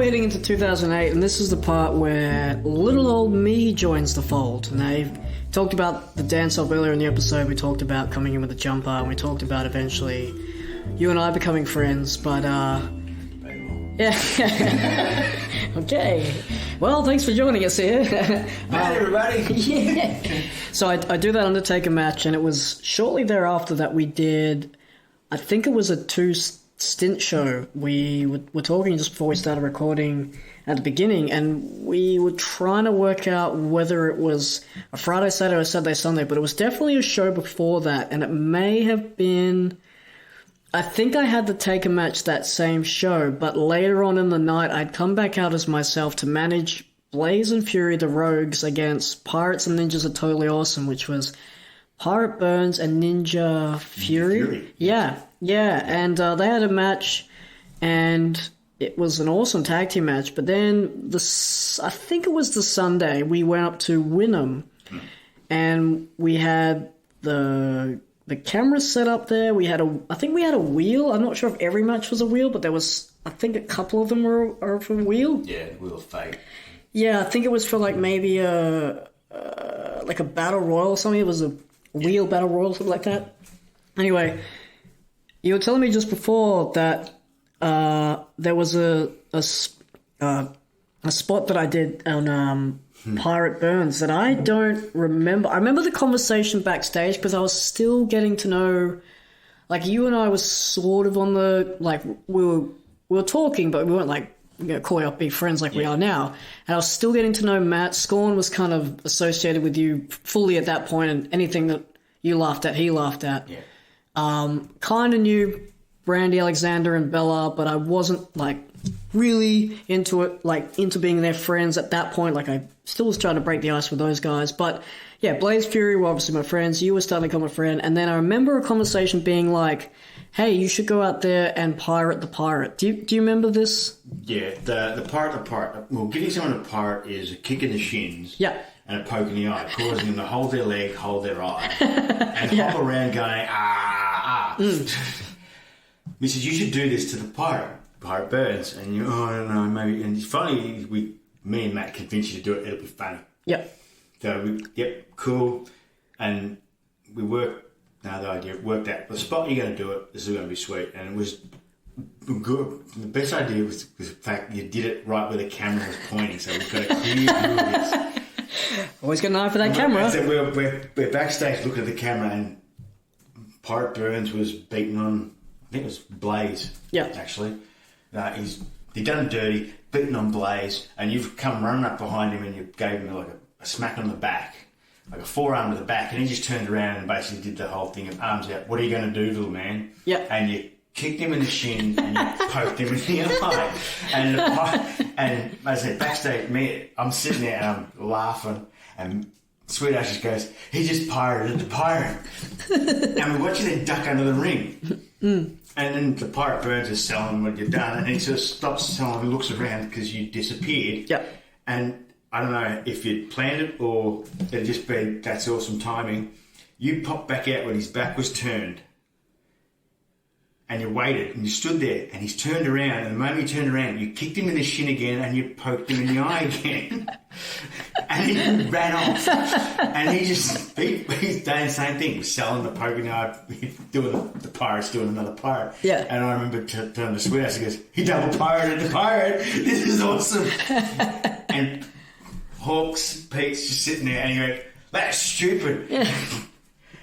leading into 2008, and this is the part where little old me joins the fold. And I talked about the dance-off earlier in the episode. We talked about coming in with a jumper, and we talked about eventually you and I becoming friends. But, yeah. Okay. Well, thanks for joining us here. Hi, everybody. Yeah. So I do that Undertaker match, and it was shortly thereafter that we did, I think it was a two-stint show. We were talking just before we started recording at the beginning, and we were trying to work out whether it was a Friday, Saturday, or Saturday, Sunday, but it was definitely a show before that, and it may have been... I think I had the Taker match that same show, but later on in the night, I'd come back out as myself to manage Blaze and Fury, the Rogues, against Pirates and Ninjas Are Totally Awesome, which was Pirate Burns and Ninja Fury. Yeah, and they had a match, and it was an awesome tag team match, but then I think it was the Sunday, we went up to Wynnum, and we had the camera set up there. I think we had a wheel. I'm not sure if every match was a wheel, but there was, I think a couple of them were for a wheel. Yeah, Wheel of Fate. Yeah, I think it was for like maybe a battle royal or something. It was a wheel battle royal, something like that. Anyway, you were telling me just before that there was a spot that I did on Pirate Burns that I don't remember. I remember the conversation backstage because I was still getting to know, like, you and I was sort of on the, like, we were talking, but we weren't like, calling up big friends like we are now. And I was still getting to know Matt. Scorn was kind of associated with you fully at that point, and anything that you laughed at, he laughed at. Yeah. Kind of knew Brandy, Alexander, and Bella, but I wasn't like really into it, like into being their friends at that point. Like, I still was trying to break the ice with those guys. But yeah, Blaze, Fury were obviously my friends. You were starting to become a friend. And then I remember a conversation being like, hey, you should go out there and pirate the pirate. Do you remember this? Yeah, the pirate. Well, getting someone to pirate is a kick in the shins. Yeah. And a poke in the eye, causing them to hold their leg, hold their eye, and hop around going, He says, you should do this to the Pirate Burns. And you, I don't know, maybe. And finally, me and Matt convinced you to do it. It'll be funny. Yep. So, cool. And we worked out the spot you're going to do it, this is going to be sweet. And it was good. The best idea was the fact you did it right where the camera was pointing. So we've got a clear view of this. Always got an eye for that camera. So we're backstage looking at the camera, and Pirate Burns was beating on, I think it was Blaze. Yeah. Actually. He done dirty, beating on Blaze, and you've come running up behind him and you gave him like a smack on the back, like a forearm to the back, and he just turned around and basically did the whole thing of arms out. What are you going to do, little man? Yeah. And you kicked him in the shin and you poked him in the eye. And as I said, backstage, I'm sitting there and I'm laughing, and Sweet Ash just goes, he just pirated the pirate. And we watch you then duck under the ring. And then the Pirate Burns is selling what you've done, and he sort of stops selling and looks around because you disappeared. Yep. And I don't know if you'd planned it or it'd just been, that's awesome timing. You popped back out when his back was turned. And you waited, and you stood there, and he's turned around, and the moment he turned around, you kicked him in the shin again, and you poked him in the eye again. And he ran off. And he's doing the same thing, selling the poke in the eye, doing the pirates, doing another pirate. Yeah. And I remember telling the Sweet Ass, he goes, he double pirated the pirate. This is awesome. And Pete's just sitting there, and he went, that's stupid. Yeah.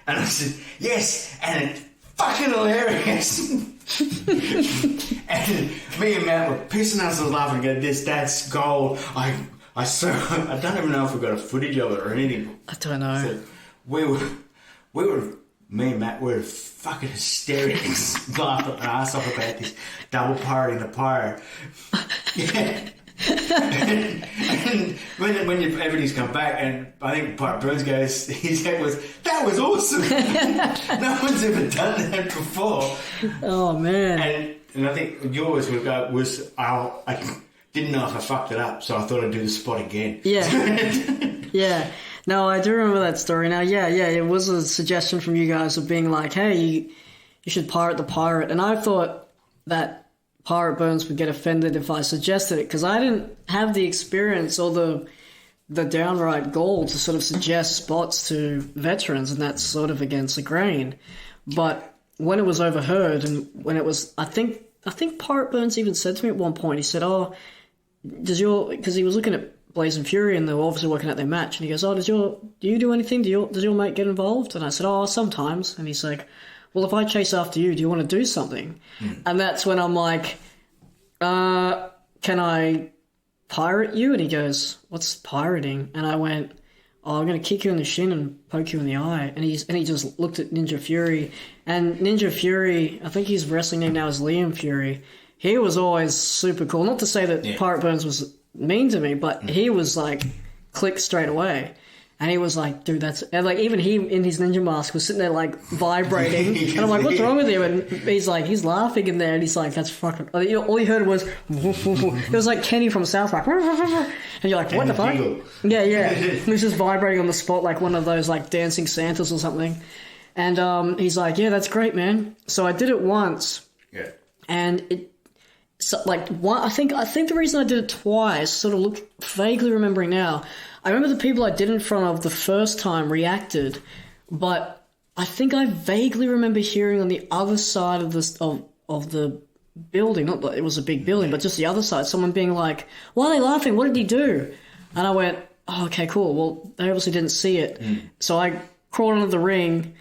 And I said, yes, and it fucking hilarious. And me and Matt were pissing ourselves laughing and go, that's gold. I don't even know if we got a footage of it or anything. I don't know. So we were me and Matt were fucking hysterics, laughing our ass off about this double pirating the pirate. Yeah. and when everybody's come back, and I think Pirate Burns goes, his head was, that was awesome. No one's ever done that before. Oh man! And I think yours was I didn't know if I fucked it up, so I thought I'd do the spot again. Yeah, yeah. No, I do remember that story now. Yeah, it was a suggestion from you guys of being like, hey, you should pirate the pirate, and I thought that Pirate Burns would get offended if I suggested it, because I didn't have the experience or the downright gall to sort of suggest spots to veterans, and that's sort of against the grain. But when it was overheard, and when it was, I think Pirate Burns even said to me at one point, he said, "Oh, because he was looking at Blaze and Fury, and they were obviously working out their match, and he goes, "Oh, do you do anything? Does your mate get involved?" And I said, "Oh, sometimes." And he's like, "Well, if I chase after you, do you want to do something?" And that's when I'm like, "Can I pirate you?" And he goes, "What's pirating?" And I went, "Oh, I'm going to kick you in the shin and poke you in the eye." And he just looked at Ninja Fury. And Ninja Fury, I think his wrestling name now is Liam Fury. He was always super cool. Not to say that Pirate Burns was mean to me, but he was like, click straight away. And he was like, "Dude, that's..." And like, even he, in his ninja mask, was sitting there like vibrating. And I'm like, "What's wrong with him?" And he's like, he's laughing in there, and he's like, "That's fucking..." You know, all he heard was, it was like Kenny from South Park. And you're like, "What the fuck?" Yeah. He was just vibrating on the spot like one of those like dancing Santas or something. And he's like, "Yeah, that's great, man." So I did it once. Yeah. And it... So, like, I think the reason I did it twice, sort of vaguely remembering now, I remember the people I did in front of the first time reacted, but I think I vaguely remember hearing on the other side of the building, not that it was a big building, but just the other side, someone being like, "Why are they laughing? What did he do?" And I went, "Oh, okay, cool. Well, they obviously didn't see it." So I crawled into the ring,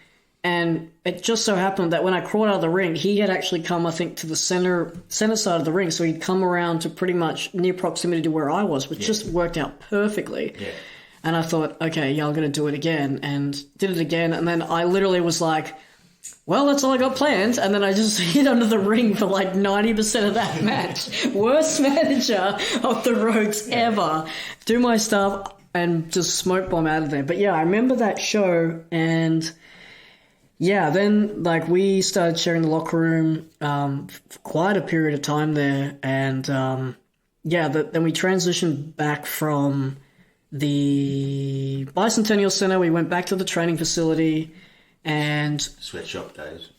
and it just so happened that when I crawled out of the ring, he had actually come, I think, to the center side of the ring. So he'd come around to pretty much near proximity to where I was, which just worked out perfectly. Yeah. And I thought, okay, yeah, I'm going to do it again. And did it again. And then I literally was like, well, that's all I got planned. And then I just hid under the ring for like 90% of that match. Worst manager of the Rogues ever. Do my stuff and just smoke bomb out of there. But yeah, I remember that show, and... yeah, then like we started sharing the locker room for quite a period of time there, and then we transitioned back from the Bicentennial Center. We went back to the training facility, and sweatshop days,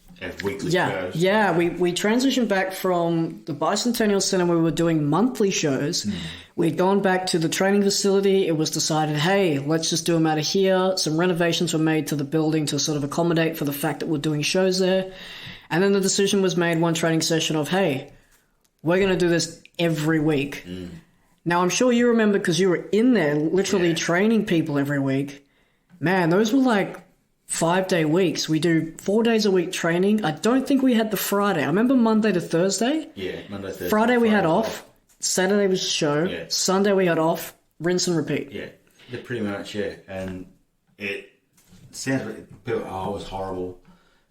weekly shows. Yeah, we transitioned back from the Bicentennial Center where we were doing monthly shows. We'd gone back to the training facility. It was decided, hey, let's just do them out of here. Some renovations were made to the building to sort of accommodate for the fact that we're doing shows there. And then the decision was made one training session of, hey, we're going to do this every week. Now, I'm sure you remember, because you were in there literally training people every week. Man, those were like 5-day weeks. We do 4 days a week training. I don't think we had the Friday. I remember Monday to Thursday. Yeah, Monday, Thursday. Friday we had off. Saturday was show. Yeah. Sunday we had off. Rinse and repeat. Yeah, pretty much, yeah. And it sounds like people, it was horrible.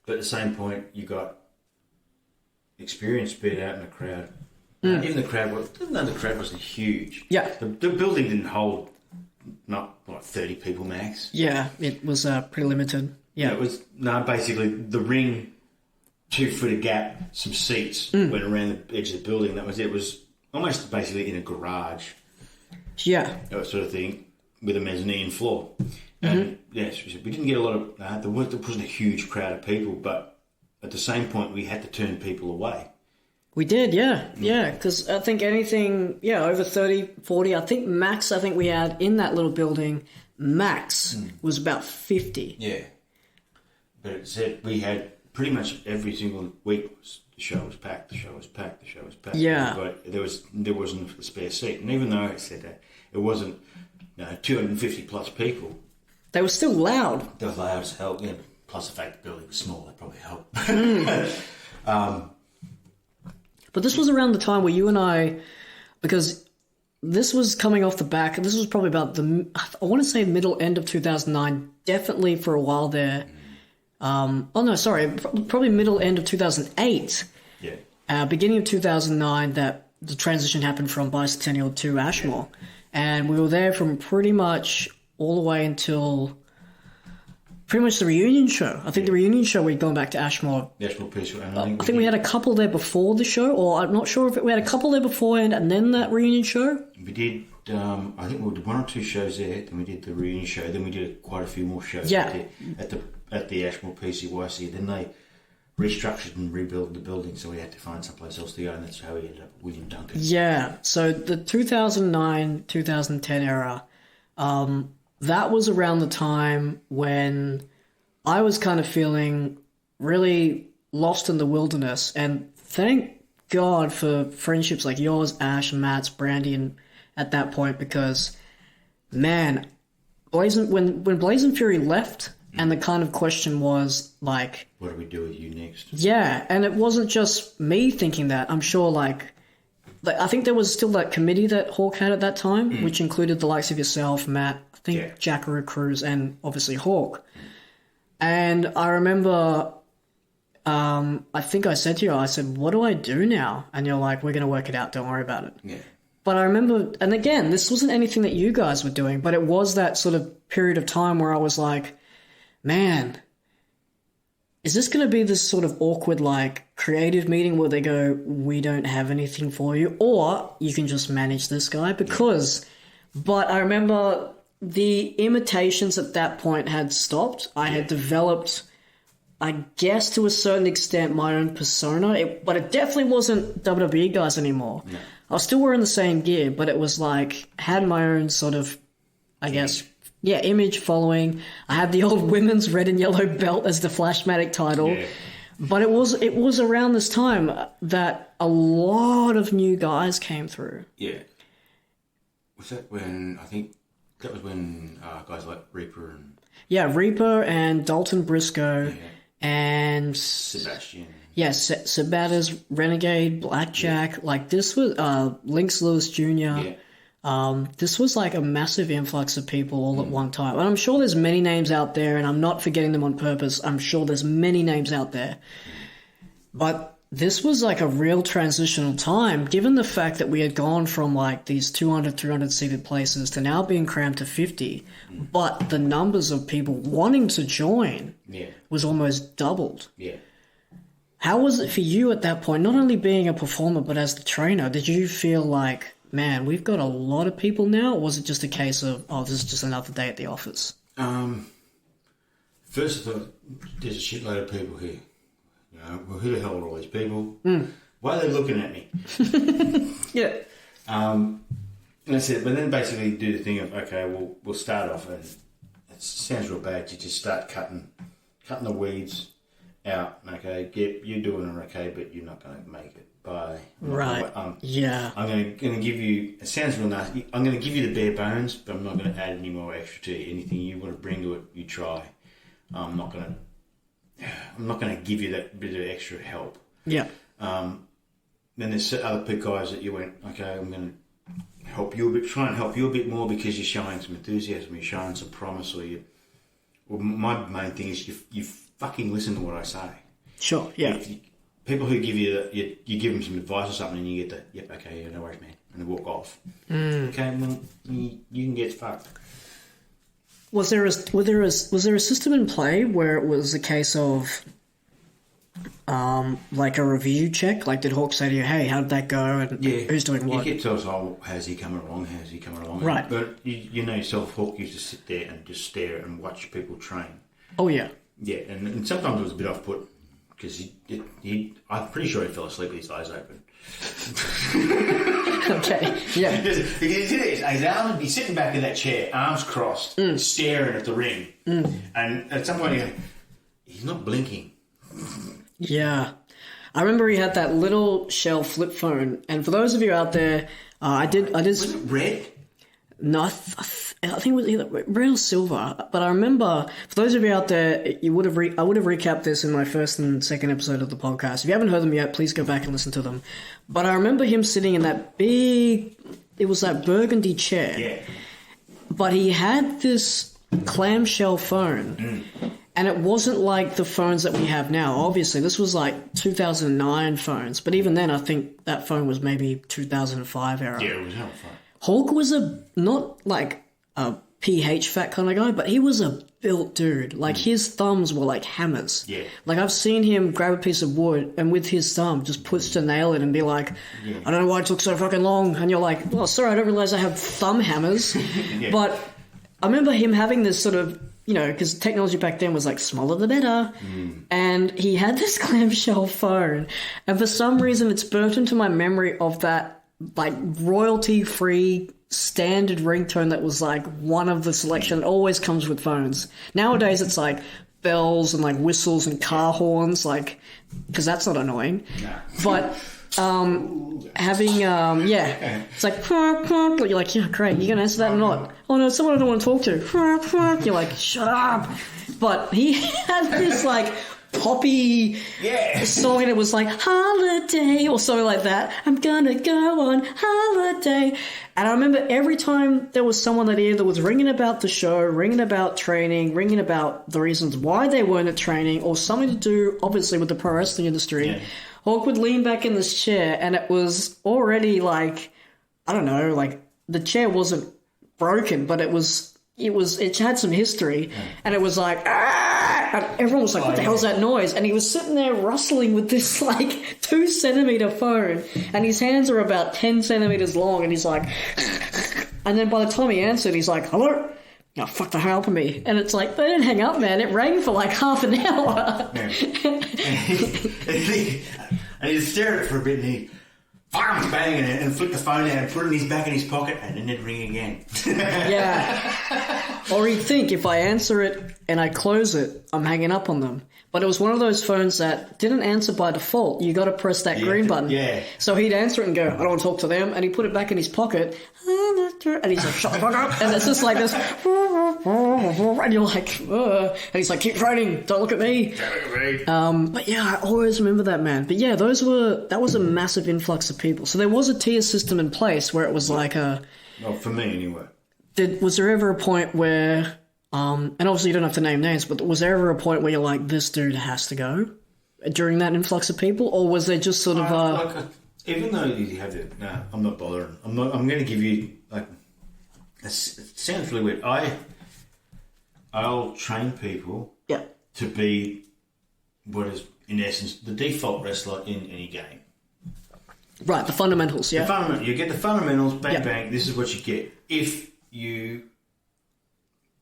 But at the same point, you got experience beat out in the crowd. Even the crowd wasn't huge. Yeah. The building didn't hold not like 30 people max. Yeah, it was pretty limited. Yeah. It was basically the ring, 2 foot of gap, some seats went around the edge of the building. That was it. It was almost basically in a garage. Yeah. That sort of thing, with a mezzanine floor. And yes, we didn't get a lot of there wasn't a huge crowd of people, but at the same point we had to turn people away. We did, yeah, because I think anything, over 30, 40, I think we had in that little building, max was about 50. Yeah. But it said we had pretty much every single week, the show was packed. Yeah. But there wasn't a spare seat. And even though it said that, it wasn't 250 plus people. They were still loud. They were loud as hell, yeah. Plus the fact the building was small, that probably helped. But this was around the time where you and I, because this was coming off the back, this was probably about I want to say end of 2009, definitely for a while there. Probably end of 2008. Yeah. Beginning of 2009, that the transition happened from Bicentennial to Ashmore. Yeah. And we were there from pretty much all the way until pretty much the reunion show. I think the reunion show we'd gone back to Ashmore. The Ashmore piece. I think we had a couple there before the show, or I'm not sure if we had a couple there beforehand and then that reunion show. We did, I think we did 1 or 2 shows there, then we did the reunion show, then we did quite a few more shows at the Ashmore PCYC. Then they restructured and rebuilt the building, so we had to find someplace else to go, and that's how we ended up with William Duncan. Yeah, so the 2009, 2010 era, that was around the time when I was kind of feeling really lost in the wilderness, and thank God for friendships like yours, Ash, Matt's, Brandy, and at that point, because, man, when Blazing Fury left, and the kind of question was, like... what do we do with you next? Yeah, and it wasn't just me thinking that. I'm sure, like I think there was still that committee that Hawk had at that time, which included the likes of yourself, Matt, I think Jackaroo Cruz, and obviously Hawk. And I remember, I think I said to you, I said, what do I do now? And you're like, we're going to work it out, don't worry about it. Yeah. But I remember, and again, this wasn't anything that you guys were doing, but it was that sort of period of time where I was like, man, is this going to be this sort of awkward, like, creative meeting where they go, we don't have anything for you, or you can just manage this guy? But I remember the imitations at that point had stopped. I had developed, I guess to a certain extent, my own persona, but it definitely wasn't WWE guys anymore. No. I was still wearing the same gear, but it was like, had my own sort of, I guess... yeah, image following. I had the old women's red and yellow belt as the Flashmatic title. Yeah. But it was around this time that a lot of new guys came through. Yeah. Was that when, I think, that was when guys like Reaper and... yeah, Reaper and Dalton Briscoe and... Sebastian. Yeah, Sabatas, Renegade, Blackjack. Yeah. Like, this was Lynx Lewis Jr., yeah. This was like a massive influx of people all at one time. And I'm sure there's many names out there, and I'm not forgetting them on purpose. I'm sure there's many names out there. But this was like a real transitional time, given the fact that we had gone from like these 200, 300 seated places to now being crammed to 50. But the numbers of people wanting to join was almost doubled. Yeah. How was it for you at that point, not only being a performer, but as the trainer? Did you feel like, man, we've got a lot of people now, or was it just a case of, oh, this is just another day at the office? First I thought, there's a shitload of people here. You know, well, who the hell are all these people? Why are they looking at me? Yeah. And I said, but then basically do the thing of, okay, we'll start off, and it sounds real bad, you just start cutting the weeds out. Okay, you're doing it okay, but you're not going to make it. Bye. Right. Yeah. I'm going to give you, it sounds real nasty, I'm going to give you the bare bones, but I'm not going to add any more extra to you. Anything you want to bring to it, you try. I'm not going to give you that bit of extra help. Yeah. Then there's other guys that you went, okay, I'm going to help you a bit, try and help you a bit more because you're showing some enthusiasm, you're showing some promise, or my main thing is you fucking listen to what I say. Sure, yeah. People who give you you give them some advice or something, and you get the yep, okay, yeah, no worries, man, and they walk off. Okay, well, you can get fucked. Was there a system in play where it was a case of like a review check? Like, did Hawk say to you, hey, how did that go, and who's doing what? You get to us, oh, how's he coming along? Right. But you know yourself, Hawk used to sit there and just stare and watch people train. Oh yeah. Yeah, and sometimes it was a bit off-put. Because I'm pretty sure he fell asleep with his eyes open. Okay, yeah. His arm would be sitting back in that chair, arms crossed, staring at the ring. And at some point, he's not blinking. Yeah. I remember he had that little shell flip phone. And for those of you out there, I did. Was it red? No, I think it was either red or silver. But I remember, for those of you out there, I would have recapped this in my first and second episode of the podcast. If you haven't heard them yet, please go back and listen to them. But I remember him sitting in that big, it was that burgundy chair. Yeah. But he had this clamshell phone. And it wasn't like the phones that we have now. Obviously, this was like 2009 phones. But even then, I think that phone was maybe 2005 era. Yeah, it was hell fun. Hawk was not like a PH fat kind of guy, but he was a built dude. Like, his thumbs were like hammers. Yeah. Like, I've seen him grab a piece of wood and with his thumb just push to nail it and be like, I don't know why it took so fucking long. And you're like, well, sorry, I don't realize I have thumb hammers. But I remember him having this sort of you know, because technology back then was like smaller the better. And he had this clamshell phone. And for some reason, it's burnt into my memory of that like royalty-free standard ringtone that was like one of the selection. It always comes with phones. Nowadays, it's like bells and like whistles and car horns, like, because that's not annoying. But having it's like you're like, yeah, great, you're gonna answer that or not? Oh no, someone I don't want to talk to. You're like, shut up. But he had this like poppy song, and it was like holiday or something like that. I'm gonna go on holiday. And I remember every time there was someone that either was ringing about the show, ringing about training, ringing about the reasons why they weren't at training, or something to do, obviously, with the pro wrestling industry, Hawk would lean back in this chair, and it was already like, I don't know, like the chair wasn't broken, but it had some history, and it was like, and everyone was like, what the hell's that noise? And he was sitting there rustling with this like 2 centimeter phone, and his hands are about 10 centimeters long, and he's like, and then by the time he answered, he's like, hello? Oh, fuck the hell for me. And it's like, they didn't hang up, man. It rang for like half an hour. And he'd stare at it for a bit, and he'd bang it and flick the phone out and put it in his back in his pocket, and then it'd ring again. Yeah. Or he'd think, if I answer it and I close it, I'm hanging up on them. But it was one of those phones that didn't answer by default. You got to press that green button. Yeah. So he'd answer it and go, I don't want to talk to them. And he'd put it back in his pocket. And he's like, shut the fuck up. And it's just like this. And you're like, ugh. And he's like, keep training. Don't look at me. But yeah, I always remember that, man. But yeah, that was a massive influx of people. So there was a tier system in place where it was like a... Well, for me anyway. Was there ever a point where... and obviously you don't have to name names, but was there ever a point where you're like, this dude has to go during that influx of people? Or was there just sort of even though you have it, no, I'm not bothering. I'm going to give you, like, it sounds really weird. I'll train people to be what is, in essence, the default wrestler in any game. Right, the fundamentals, yeah. You get the fundamentals, bang, bang, this is what you get. If you...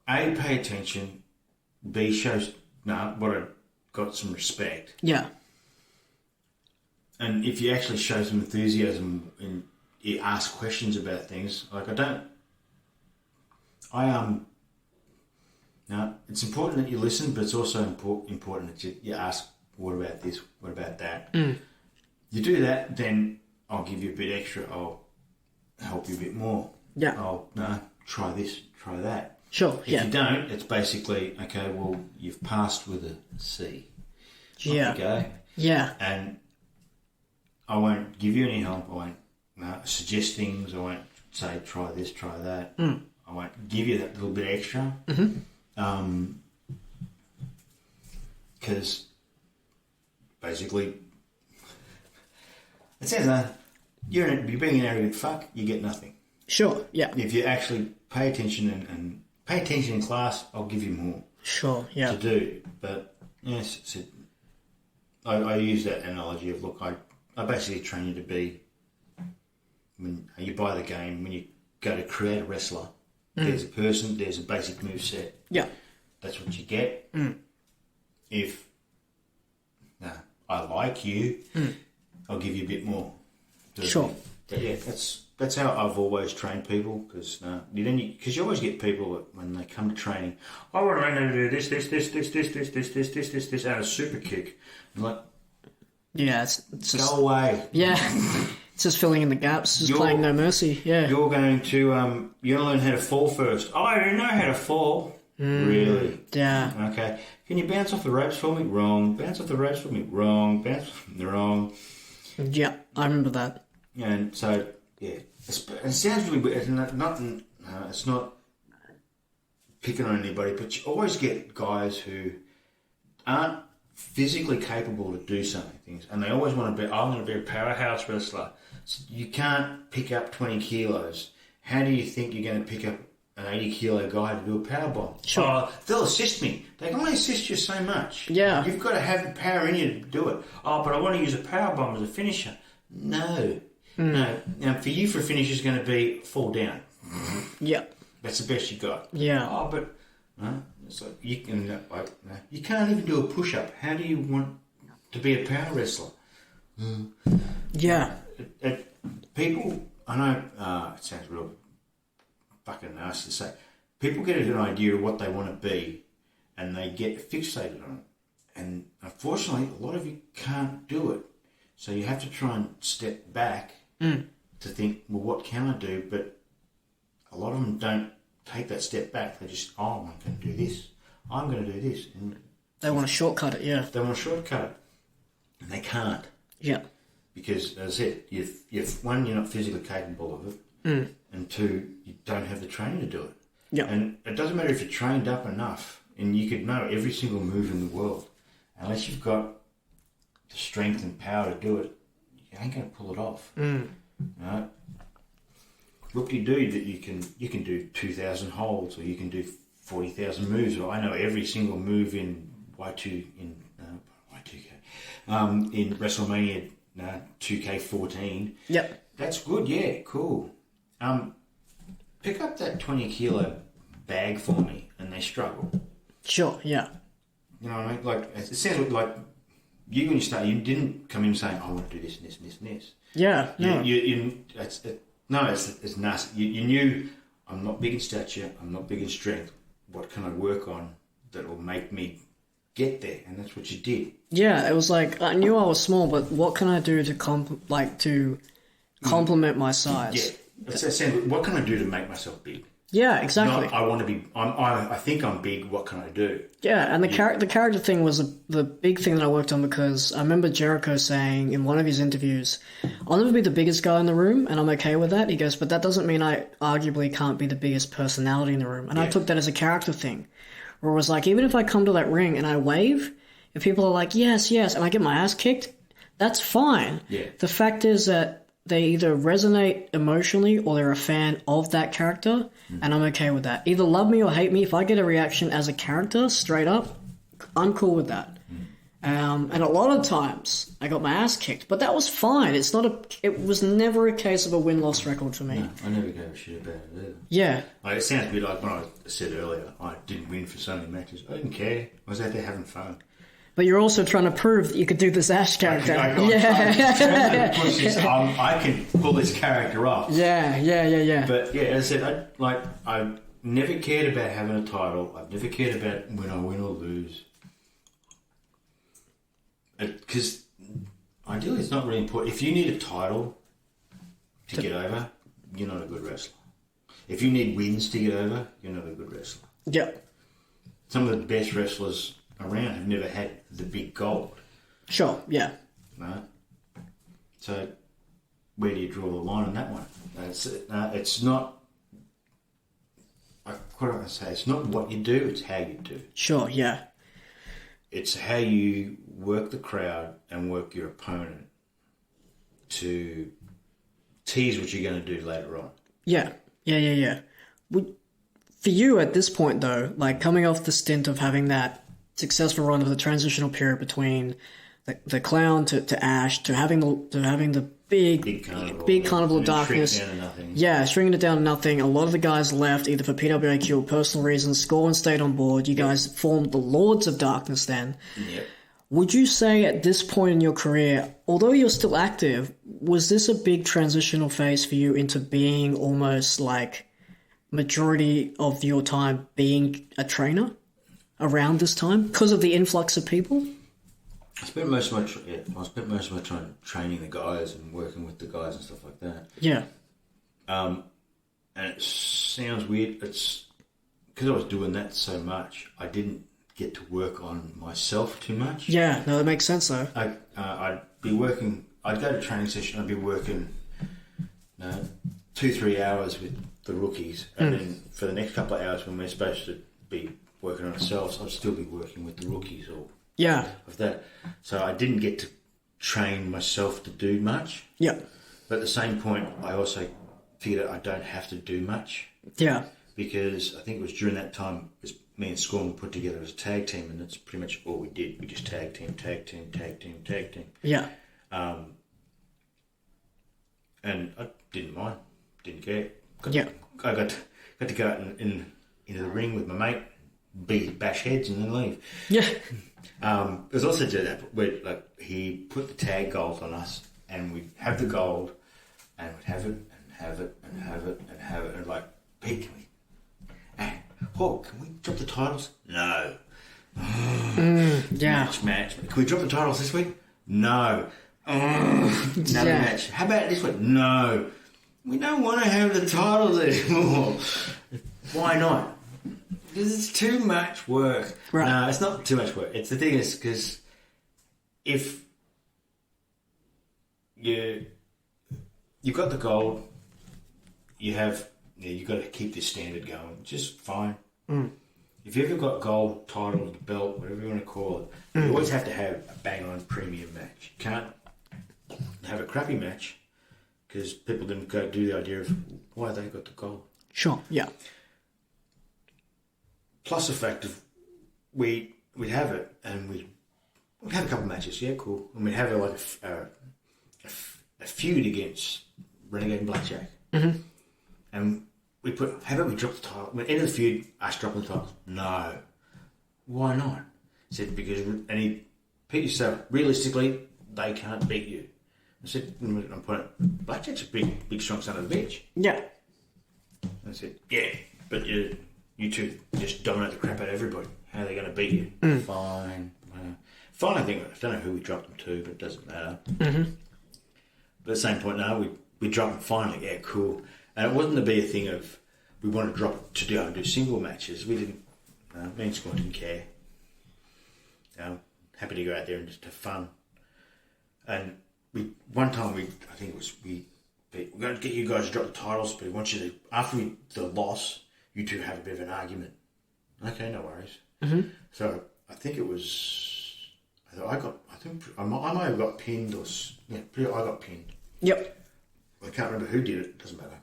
A, pay attention. B, shows what I got some respect. Yeah. And if you actually show some enthusiasm and you ask questions about things, like now it's important that you listen, but it's also important that you ask, what about this? What about that? You do that, then I'll give you a bit extra. I'll help you a bit more. Yeah. Try this, try that. Sure, If you don't, it's basically, okay, well, you've passed with a C. Off you go. Yeah. And I won't give you any help. I won't suggest things. I won't say, try this, try that. I won't give you that little bit extra. Because basically, it says, you're being an arrogant fuck, you get nothing. Sure, yeah. If you actually pay attention and pay attention in class, I'll give you more. Sure, yeah. To do. But, yes, I use that analogy of, look, I basically train you to be, when you buy the game, when you go to create a wrestler, there's a person, there's a basic move set. Yeah. That's what you get. If I like you, I'll give you a bit more. Sure. But yeah, that's how I've always trained people, because you always get people that when they come to training, I want to learn how to do this, and a super kick. I'm like, yeah, it's just, go away. Yeah, it's just filling in the gaps, just playing no mercy. Yeah, you're going to learn how to fall first. Oh, I don't know how to fall. Really? Yeah. Okay. Can you bounce off the ropes for me? Wrong. Bounce off the ropes for me? Wrong. Bounce wrong. Yeah, I remember that. And so, yeah, it sounds really weird. It's not picking on anybody, but you always get guys who aren't physically capable to do some things, and they always want to be, I'm going to be a powerhouse wrestler. So you can't pick up 20 kilos. How do you think you're going to pick up an 80-kilo guy to do a power bomb? Sure. They'll assist me. They can only assist you so much. Yeah. You've got to have the power in you to do it. Oh, but I want to use a power bomb as a finisher. No. No. Now, for you, for a finish is going to be fall down. Yeah. That's the best you got. Yeah. Oh, but It's like you can't even do a push-up. How do you want to be a power wrestler? Yeah. People, I know it sounds real fucking nasty to say, people get an idea of what they want to be and they get fixated on it. And unfortunately, a lot of you can't do it. So you have to try and step back to think, well, what can I do? But a lot of them don't take that step back. They just, I'm going to do this. I'm going to do this. And they want to shortcut it, yeah. They want to shortcut it. And they can't. Yeah. Because, as I said, one, you're not physically capable of it. And two, you don't have the training to do it. Yeah. And it doesn't matter if you're trained up enough and you could know every single move in the world. Unless you've got the strength and power to do it, you ain't going to pull it off. Right? Look, you do that. You can do 2,000 holds, or you can do 40,000 moves. Or I know every single move in Y2K in WrestleMania 2K14. Yep. That's good. Yeah, cool. Pick up that 20-kilo bag for me, and they struggle. Sure. Yeah. You know what I mean? Like it sounds like you when you start, you didn't come in saying, "I want to do this and this and this and this." Yeah. No. It's nasty. You knew I'm not big in stature. I'm not big in strength. What can I work on that will make me get there? And that's what you did. Yeah, it was like I knew I was small, but what can I do to complement my size? Yeah. What can I do to make myself big? Yeah, exactly. Not, I want to be. I think I'm big. What can I do? Yeah, and the character thing was the big thing that I worked on, because I remember Jericho saying in one of his interviews, "I'll never be the biggest guy in the room, and I'm okay with that." He goes, "But that doesn't mean I arguably can't be the biggest personality in the room." And I took that as a character thing, where it was like, even if I come to that ring and I wave, if people are like, "Yes, yes," and I get my ass kicked, that's fine. Yeah. The fact is that they either resonate emotionally or they're a fan of that character, and I'm okay with that. Either love me or hate me. If I get a reaction as a character, straight up, I'm cool with that. And a lot of times I got my ass kicked, but that was fine. It was never a case of a win-loss record for me. No, I never gave a shit about it either. Yeah. Like, it sounds a bit like when I said earlier, I didn't win for so many matches. I didn't care. I was out there having fun. But you're also trying to prove that you could do this AsHe character. I can pull this character off. Yeah. But yeah, as I said, I never cared about having a title. I've never cared about when I win or lose. Because ideally, it's not really important. If you need a title to get over, you're not a good wrestler. If you need wins to get over, you're not a good wrestler. Yeah. Some of the best wrestlers around have never had the big gold. Sure, yeah. Right? So, where do you draw the line on that one? It's not... What do I say? It's not what you do, it's how you do. Sure, yeah. It's how you work the crowd and work your opponent to tease what you're going to do later on. Yeah. For you at this point, though, like coming off the stint of having that successful run of the transitional period between the clown to AsHe to having the big carnival of darkness, stringing it down to nothing. A lot of the guys left either for PWAQ or personal reasons. Scorn stayed on board. You guys formed the Lords of Darkness then. Yep. Would you say at this point in your career, although you're still active, was this a big transitional phase for you into being almost like majority of your time being a trainer around this time because of the influx of people? I spent most of my time training the guys and working with the guys and stuff like that. Yeah. And it sounds weird. It's because I was doing that so much, I didn't get to work on myself too much. Yeah, no, that makes sense though. I'd be working. I'd go to training session. I'd be working 2-3 hours with the rookies, and then for the next couple of hours when we're supposed to be working on ourselves, I'd still be working with the rookies or of that. So I didn't get to train myself to do much. Yeah. But at the same point, I also figured I don't have to do much. Yeah. Because I think it was during that time, me and Scorn put together as a tag team, and that's pretty much all we did. We just tag team. Yeah. And I didn't mind, didn't care. I got to go out into the ring with my mate, bash heads and then leave. Yeah. It was also just that where he put the tag gold on us, and we'd have the gold, and we'd have it and have it and have it and have it, and like, Pete, can we drop the titles? No. Yeah. Match. Can we drop the titles this week? No. Another match. How about this week? No. We don't want to have the titles anymore. Why not? Because it's too much work. Right. No, it's not too much work. It's the thing is because if you've got the gold, you've got to keep this standard going, which is fine. If you've ever got gold, title, belt, whatever you want to call it, you always have to have a bang-on premium match. You can't have a crappy match because people didn't go do the idea of why they got the gold. Sure, yeah. Plus the fact of we'd have it and we'd have a couple of matches, yeah, cool. And we'd have a feud against Renegade and Blackjack. And how about we drop the title? When end of the feud, us dropping the title. No. Why not? He said, because, and he Pete yourself, realistically, they can't beat you. I said, I'm putting Blackjack's a big strong son of the bitch. Yeah. I said, yeah, but you two just dominate the crap out of everybody. How are they going to beat you? Fine. Fine, I don't know who we dropped them to, but it doesn't matter. But at the same point, no, we dropped them finally. Yeah, cool. And it wasn't to be a thing of we wanted to drop it to go and do single matches. We didn't. Me and Squad didn't care. Happy to go out there and just have fun. And one time we're going to get you guys to drop the titles, but we want you to, after the loss, you two have a bit of an argument. Okay, no worries. So I think it was, I might have got pinned I got pinned. Yep. I can't remember who did it. Doesn't matter.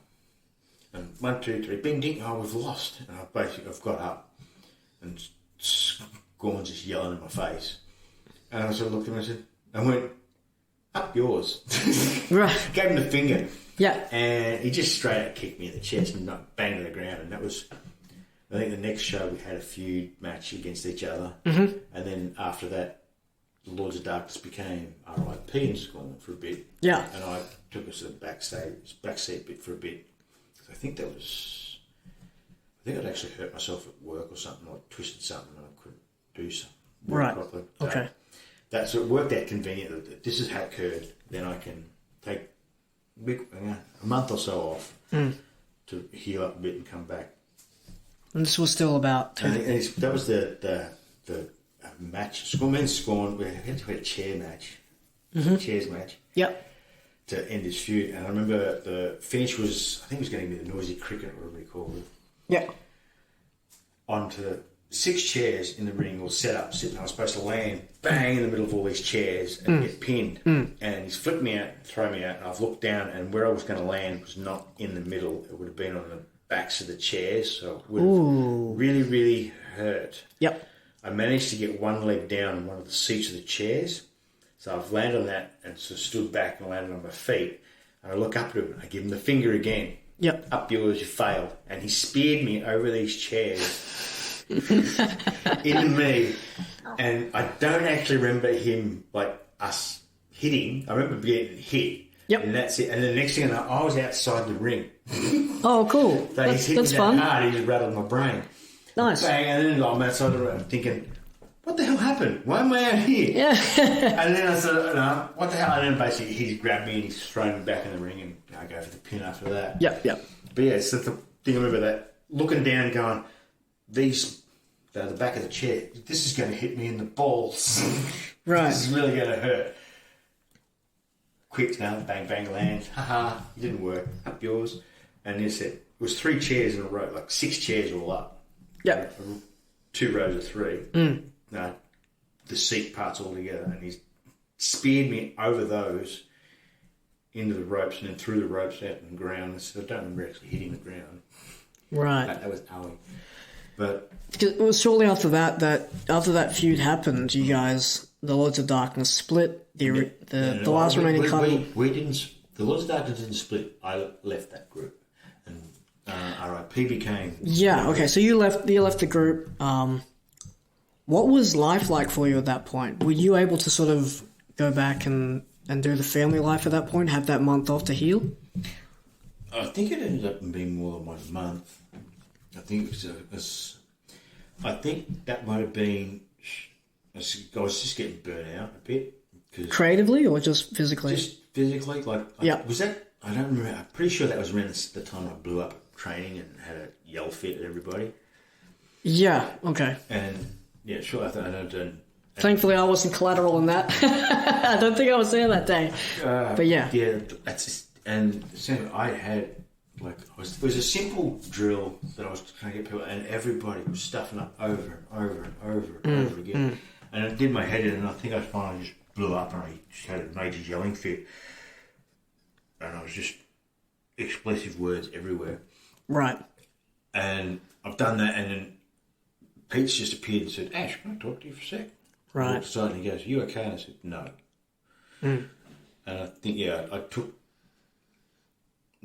And 1, 2, 3, bing, ding. Oh, we've lost. And I've got up, and Gorn's just yelling in my face. And I sort of looked at him and I said, I went, up yours. Right. Gave him the finger. Yeah. And he just straight out kicked me in the chest and banged to the ground. And that was, I think the next show we had a feud match against each other. And then after that, the Lords of Darkness became RIP and Scorn for a bit. Yeah. And I took us to the backseat bit for a bit. I think I'd actually hurt myself at work or something, or twisted something and I couldn't do something properly. Okay. That's what worked out convenient that this is how it occurred. Then I can take a month or so off to heal up a bit and come back. And this was still about... that was the match. Men's Scorn, we had to have a chair match. Chairs match. Yep. To end this feud. And I remember the finish was, I think it was going to be the Noisy Cricket, or whatever you call it. Yeah. Onto 6 chairs in the ring, all set up, sitting. I was supposed to land bang in the middle of all these chairs and get pinned. And he's flipped me out, thrown me out, and I've looked down, and where I was going to land was not in the middle. It would have been on the backs of the chairs, so it would have really, really hurt. Yep. I managed to get one leg down on one of the seats of the chairs. So I've landed on that and sort of stood back and landed on my feet. And I look up at him and I give him the finger again. Yep. Up yours, you failed. And he speared me over these chairs into me. And I don't actually remember him, us hitting. I remember getting hit. Yep. And that's it. And the next thing I was outside the ring. Oh, cool. So he's hit me that hard, he just rattled my brain. Nice. Bang, and then I'm outside the ring thinking, what the hell happened? Why am I out here? Yeah. And then I said, no, what the hell? And then basically he's grabbed me and he's thrown me back in the ring and I go for the pin after that. Yep. But yeah, so the thing I remember that, looking down going, the back of the chair, this is going to hit me in the balls. Right. This is really going to hurt. Quick now, bang, bang, land. Haha, it didn't work. Up yours. And he said, it was 3 chairs in a row, 6 chairs all up. Yep. 2 rows of 3. No, the seat parts all together, and he's speared me over those into the ropes and then through the ropes out on the ground. So I don't remember actually hitting the ground. Right. That was Ali. But it was shortly after that feud happened, you guys, the Lords of Darkness split. The last remaining couple. We didn't. The Lords of Darkness didn't split. I left that group, and RIP became... Yeah, okay, so you left the group. What was life like for you at that point? Were you able to sort of go back and do the family life at that point, have that month off to heal? I think it ended up being more than 1 month. I think I think that might have been... I was just getting burnt out a bit. Creatively or just physically? Just physically. Was that... I don't remember. I'm pretty sure that was around the time I blew up training and had a yell fit at everybody. Yeah, okay. And, yeah, sure, I don't... Thankfully, I wasn't collateral in that. I don't think I was there that day. But yeah. Yeah, that's just... And so I had... it was a simple drill that I was trying to get people... And everybody was stuffing up over and over and over and over again. And it did my head in, and I think I finally just blew up and I just had a major yelling fit. And I was just explosive words everywhere. Right. And I've done that, and then Pete's just appeared and said, "Ash, can I talk to you for a sec?" Right. I walked aside and he goes, "You okay?" And I said, "No." And I think, I took...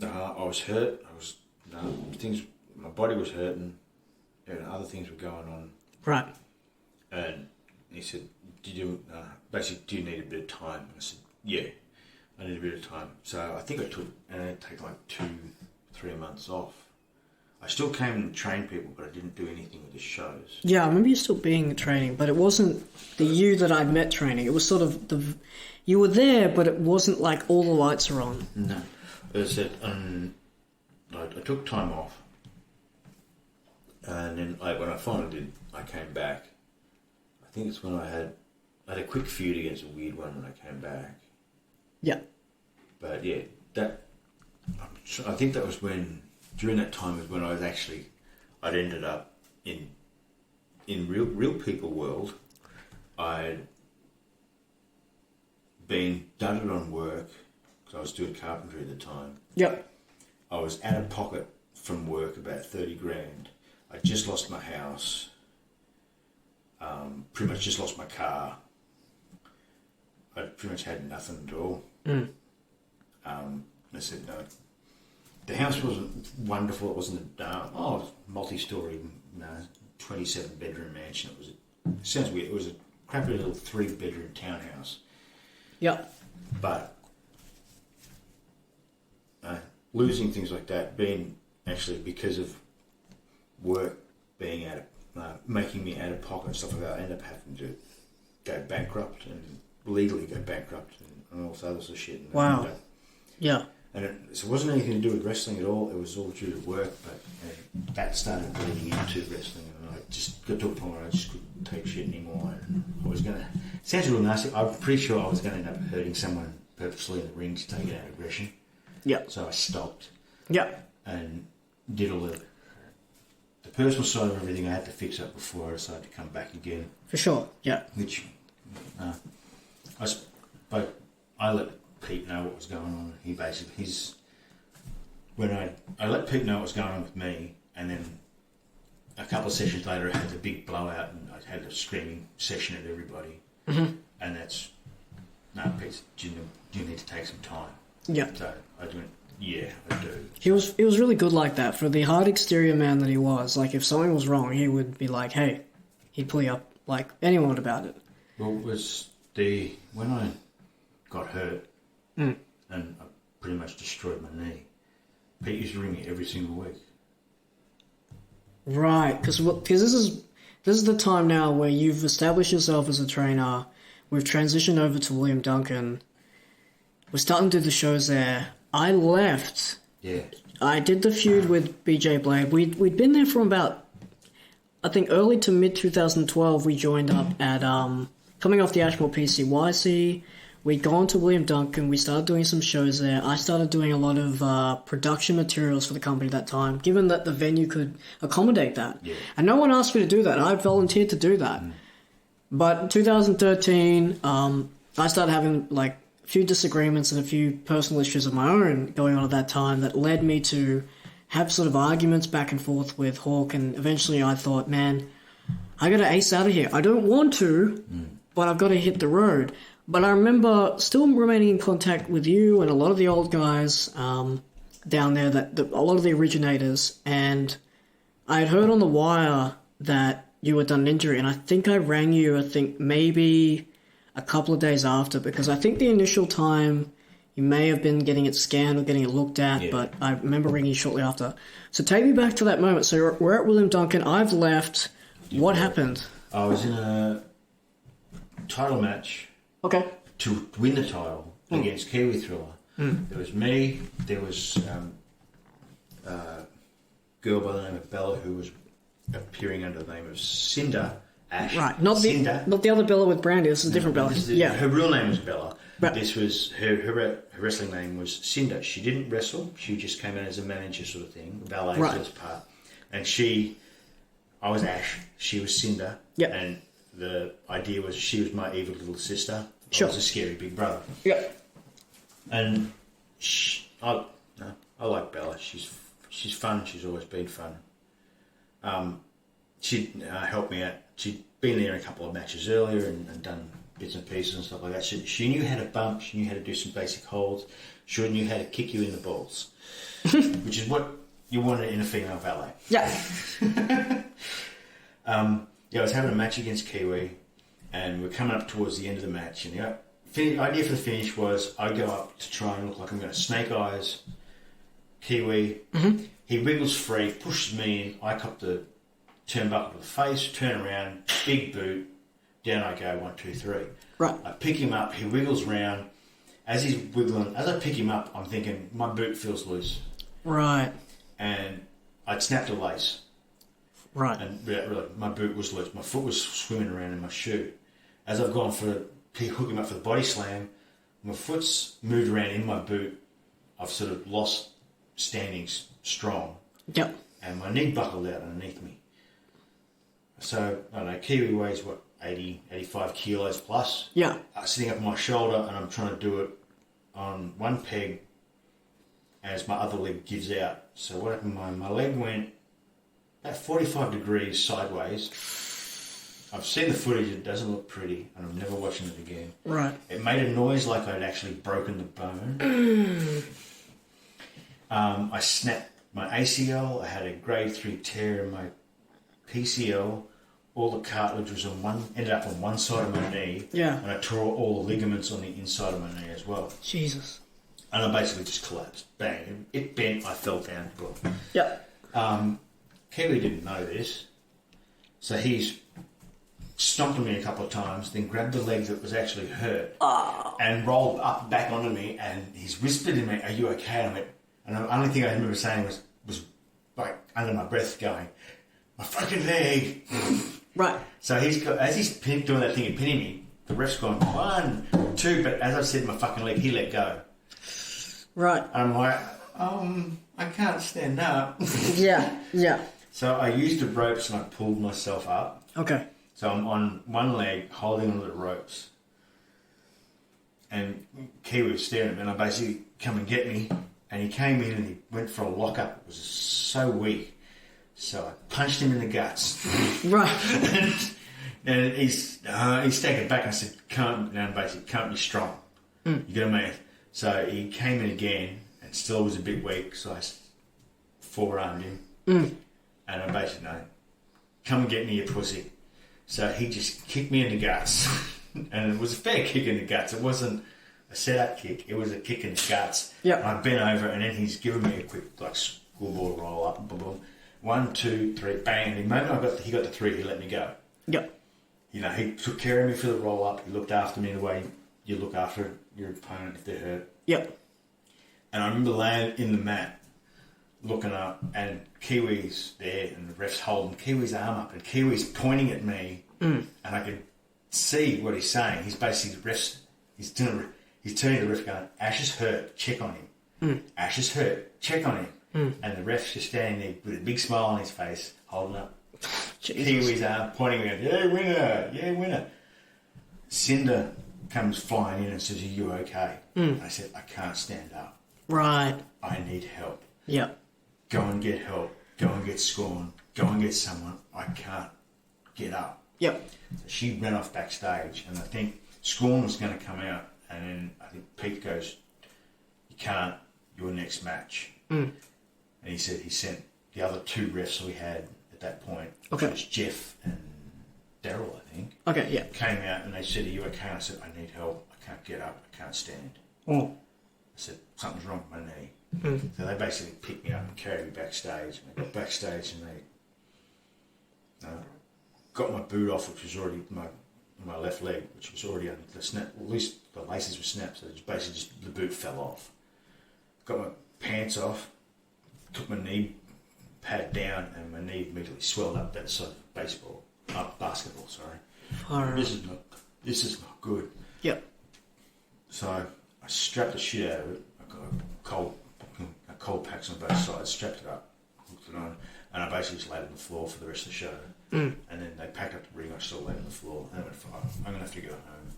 I was hurt. My body was hurting, and other things were going on. Right. And he said, do you need a bit of time? And I said, yeah, I need a bit of time. So I think I take like 2-3 months off. I still came and trained people, but I didn't do anything with the shows. Yeah, I remember you still being at training, but it wasn't the you that I'd met training. It was sort of you were there, but it wasn't like all the lights are on. No. As I said, I took time off. And then when I finally did, I came back. I think it's when I had a quick feud against a weird one when I came back. Yeah. But yeah, I think that was during that time was when I'd ended up in real people world. I'd been dudded on work because I was doing carpentry at the time. Yep. I was out of pocket from work about 30 grand. I just lost my house. Pretty much just lost my car. I pretty much had nothing at all. I said, no. The house wasn't wonderful. It wasn't multi-story, 27-bedroom mansion. It sounds weird. It was a crappy little 3-bedroom townhouse. Yep. But losing things like that, being actually because of work being making me out of pocket and stuff like that, I ended up having to go bankrupt and legally go bankrupt and all this other sort of shit. And wow. Yeah. And it wasn't anything to do with wrestling at all. It was all due to work, but that started bleeding into wrestling, and I just got to a point where I just couldn't take shit anymore. And I was going to... It sounds real nasty. I'm pretty sure I was going to end up hurting someone purposely in the ring to take it out of aggression. Yeah. So I stopped. Yeah. And did all the personal side of everything I had to fix up before I decided to come back again. For sure, yeah. Which, I let Pete know what was going on. He basically, I let Pete know what was going on with me, and then a couple of sessions later I had the big blowout and I had a screaming session at everybody. Mm-hmm. And that's, no, Pete, do you need to take some time? Yeah. So I went, yeah, I do. He was really good like that. For the hard exterior man that he was, like if something was wrong, he would be like, hey, he'd pull you up like anyone about it. Well, it was when I got hurt and I pretty much destroyed my knee, Pete used to ring me every single week. Right, because this is the time now where you've established yourself as a trainer. We've transitioned over to William Duncan. We're starting to do the shows there. I left. Yeah. I did the feud with BJ Blade. We'd been there from about, I think, early to mid 2012. We joined up at coming off the Ashmore PCYC. We'd gone to William Duncan. We started doing some shows there. I started doing a lot of production materials for the company at that time, given that the venue could accommodate that. Yeah. And no one asked me to do that. I volunteered to do that. But in 2013, I started having like a few disagreements and a few personal issues of my own going on at that time that led me to have sort of arguments back and forth with Hawk. And eventually I thought, man, I got to ace out of here. I don't want to, but I've got to hit the road. But I remember still remaining in contact with you and a lot of the old guys. down there, a lot of the originators, and I had heard on the wire that you had done an injury, and I think I rang you, maybe a couple of days after, because I think the initial time you may have been getting it scanned or getting it looked at, but I remember ringing you shortly after. So take me back to that moment. So we're at William Duncan. I've left. What happened? I was in a title match. Okay. To win the title against Kiwi Thriller. There was me. There was a girl by the name of Bella who was appearing under the name of Cinder AsHe. Right. Not the other Bella with Brandy. This is a different Bella. Her real name was Bella. Right. This was her wrestling name was Cinder. She didn't wrestle. She just came in as a manager sort of thing, ballet first part. And I was AsHe. She was Cinder. Yep. And the idea was she was my evil little sister. Sure. I was a scary big brother. Yep. And I like Bella. She's fun. She's always been fun. She helped me out. She'd been there in a couple of matches earlier and done bits and pieces and stuff like that. She knew how to bump. She knew how to do some basic holds. She knew how to kick you in the balls, which is what you wanted in a female valet. Yeah. I was having a match against Kiwi, and we're coming up towards the end of the match. And the idea for the finish was I go up to try and look like I'm going to snake eyes Kiwi. Mm-hmm. He wriggles free, pushes me in. I cop the turnbuckle to the face, turn around, big boot. Down I go, 1, 2, 3. Right. I pick him up. He wiggles round. As he's wiggling, as I pick him up, I'm thinking my boot feels loose. Right. And I'd snapped a lace. Right. And really, my boot was loose. My foot was swimming around in my shoe. As I've gone hook him up for the body slam, my foot's moved around in my boot. I've sort of lost standing strong. Yep. And my knee buckled out underneath me. So, I don't know, Kiwi weighs, 80, 85 kilos plus. Yeah. Sitting up on my shoulder, and I'm trying to do it on one peg as my other leg gives out. So what happened, my leg went about 45 degrees sideways. I've seen the footage, it doesn't look pretty, and I'm never watching it again. Right. It made a noise like I'd actually broken the bone. I snapped my ACL, I had a grade 3 tear in my PCL. All the cartilage was ended up on one side of my knee. Yeah. And I tore all the ligaments on the inside of my knee as well. Jesus. And I basically just collapsed. Bang. It bent, I fell down. Yep. Kiwi didn't know this. So he's stomped on me a couple of times, then grabbed the leg that was actually hurt and rolled back onto me, and he's whispered in me, "Are you okay?" And the only thing I remember saying was like under my breath going, "My fucking leg." Right. So as he's doing that thing and pinning me, the ref's gone 1, 2, but as I said, my fucking leg, he let go. Right. And I'm like, I can't stand up. Yeah. So I used the ropes and I pulled myself up. Okay. So I'm on one leg holding onto the ropes. And Kiwi was staring at me, and I basically come and get me. And he came in and he went for a lock-up. It was so weak. So I punched him in the guts. Right. and he's taken back, and I said, can't be strong. You got to make it. So he came in again and still was a bit weak, so I forearmed him. And I basically, no, come and get me, you pussy. So he just kicked me in the guts. And it was a fair kick in the guts. It wasn't a set-up kick. It was a kick in the guts. Yep. I bent over, and then he's given me a quick schoolboy roll up. Boom, boom. 1, 2, 3, bang. And the moment he got to 3, he let me go. Yep. He took care of me for the roll up. He looked after me the way you look after your opponent if they're hurt. Yep. And I remember laying in the mat, looking up, and Kiwi's there, and the ref's holding Kiwi's arm up, and Kiwi's pointing at me, and I could see what he's saying. He's basically he's turning to the ref going, "AsHe's hurt, check on him. AsHe's hurt, check on him." And the ref's just standing there with a big smile on his face, holding up Kiwi's arm, pointing at me, "Yeah, winner." Cinder comes flying in and says, "Are you okay?" And I said, "I can't stand up. Right. I need help." Yep. Go and get help. Go and get Scorn. Go and get someone. I can't get up. Yep. So she ran off backstage, and I think Scorn was going to come out, and then I think Pete goes, "You can't. Your next match." And he said he sent the other 2 refs we had at that point, which was Jeff and Daryl, I think. Okay, yeah. Came out and they said, "Are you okay?" I said, "I need help. I can't get up. I can't stand." Oh. I said, "Something's wrong with my knee." So they basically picked me up and carried me backstage. And I got backstage and they got my boot off, which was already my left leg, which was already under the snap. At least the laces were snapped, so basically just the boot fell off. Got my pants off, took my knee pad down, and my knee immediately swelled up. That's basketball. Sorry. This is not good. Yep. So I strapped the shit out of it. I got a cold packs on both sides, strapped it up, hooked it on, and I basically just laid on the floor for the rest of the show. And then they packed up the ring. I still laid on the floor. And I went, I'm going to have to go home.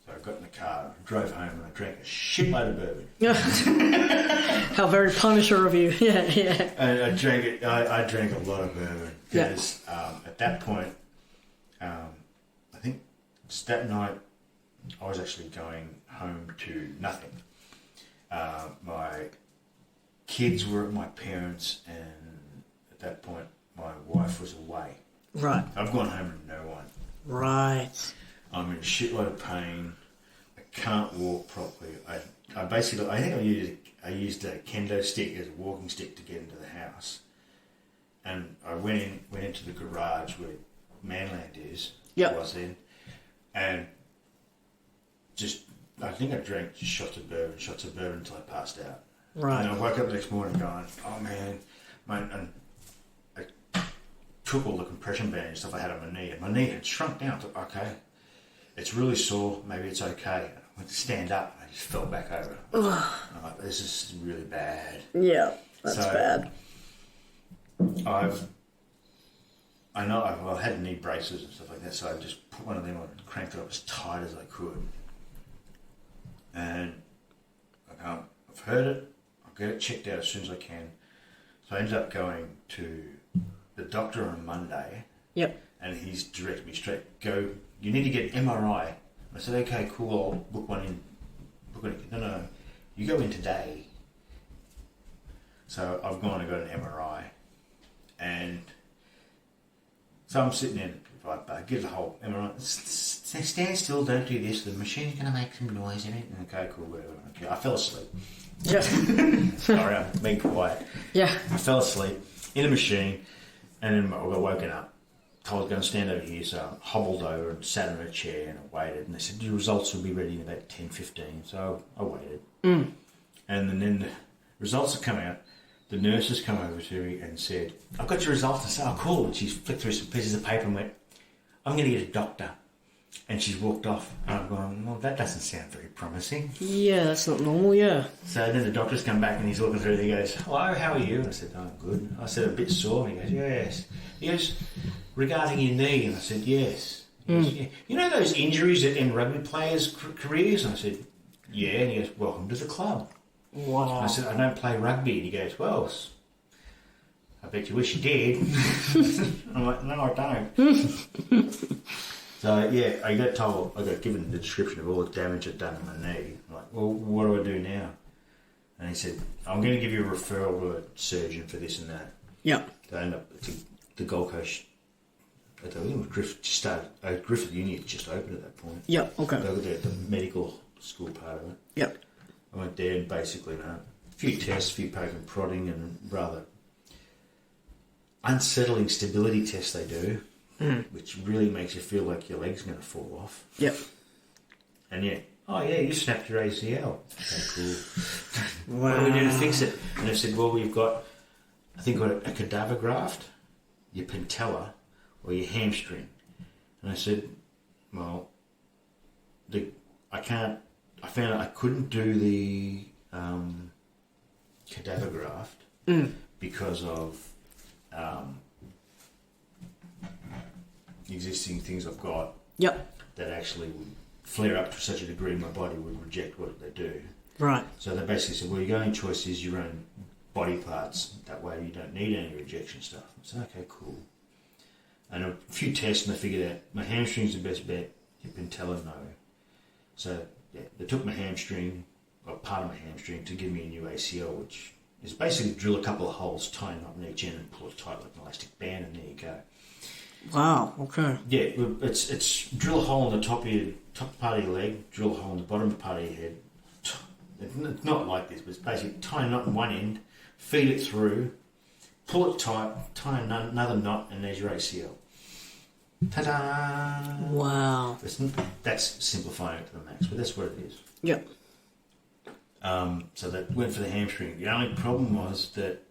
So I got in the car, drove home, and I drank a shitload of bourbon. How very Punisher of you. Yeah. And I drank it. I drank a lot of bourbon because at that point, I think that night I was actually going home to nothing. My kids were at my parents', and at that point my wife was away. Right. I've gone home to no one. Right. I'm in a shitload of pain. I can't walk properly. I basically, I think I used a kendo stick as a walking stick to get into the house. And I went into the garage where Manland is. Yep. Was in, and I think I drank just shots of bourbon until I passed out. Right. And I woke up the next morning going, oh man, and I took all the compression band and stuff I had on my knee, and my knee had shrunk down. I thought, okay, it's really sore, maybe it's okay. I went to stand up, and I just fell back over. I'm like, this is really bad. Yeah, that's bad. I had knee braces and stuff like that, so I just put one of them on and cranked it up as tight as I could. And I've heard it, I'll get it checked out as soon as I can. So I ended up going to the doctor on Monday. Yep. And he's directed me straight, you need to get an MRI. I said, okay, cool, I'll book one in. No, you go in today. So I've gone and got an MRI. And so I'm sitting there, I give the whole MRI, stand still, don't do this, the machine's going to make some noise in it. Okay, cool, whatever. Okay, I fell asleep. Yeah. Sorry, I'm being quiet. Yeah. I fell asleep in the machine, and then I got woken up. Told I was going to stand over here, so I hobbled over and sat in a chair and I waited. And they said, your results will be ready in about 10-15. So I waited. And then the results have come out. The nurse has come over to me and said, I've got your results. I said, oh, cool. And she's flicked through some pieces of paper and went, I'm going to get a doctor. And she's walked off. And I'm going, well, that doesn't sound very promising. Yeah, that's not normal, yeah. So then the doctor's come back and he's looking through and he goes, hello, how are you? And I said, oh, I'm good. I said, a bit sore. And he goes, yes. He goes, regarding your knee? And I said, yes. He goes, yeah. You know those injuries that end rugby players' careers? And I said, yeah. And he goes, welcome to the club. Wow. I said, I don't play rugby. And he goes, well, I bet you wish you did. I'm like, no, I don't. So, yeah, I got given the description of all the damage I'd done to my knee. I'm like, well, what do I do now? And he said, I'm going to give you a referral to a surgeon for this and that. Yeah. So I ended up at the Gold Coast. I think it was Griffith Uni had just opened at that point. Yeah, okay. The medical school part of it. Yep. I went there and basically, a few tests, a few poke and prodding, and rather unsettling stability tests they do, which really makes you feel like your leg's going to fall off. Yep. And you snapped your ACL. Okay, cool. Wow. What do we do to fix it? And they said, well, we've got, I think, a cadaver graft, your patella, or your hamstring. And I said, well, I found out I couldn't do the cadaver graft because of existing things I've got that actually would flare up to such a degree my body would reject what they do. Right. So they basically said, well, your only choice is your own body parts. That way you don't need any rejection stuff. I said, okay, cool. And a few tests and they figured out my hamstring's the best bet, your patella no. So yeah, they took my hamstring, or part of my hamstring, to give me a new ACL, which is basically drill a couple of holes, tie a knot in each end, and pull it tight like an elastic band, and there you go. Wow. Okay. Yeah, it's drill a hole in the top part of your leg, drill a hole in the bottom part of your head. It's not like this, but it's basically tie a knot in one end, feed it through, pull it tight, tie another knot, and there's your ACL. Ta-da! Wow. That's simplifying it to the max, but that's what it is. Yep. So that went for the hamstring. The only problem was that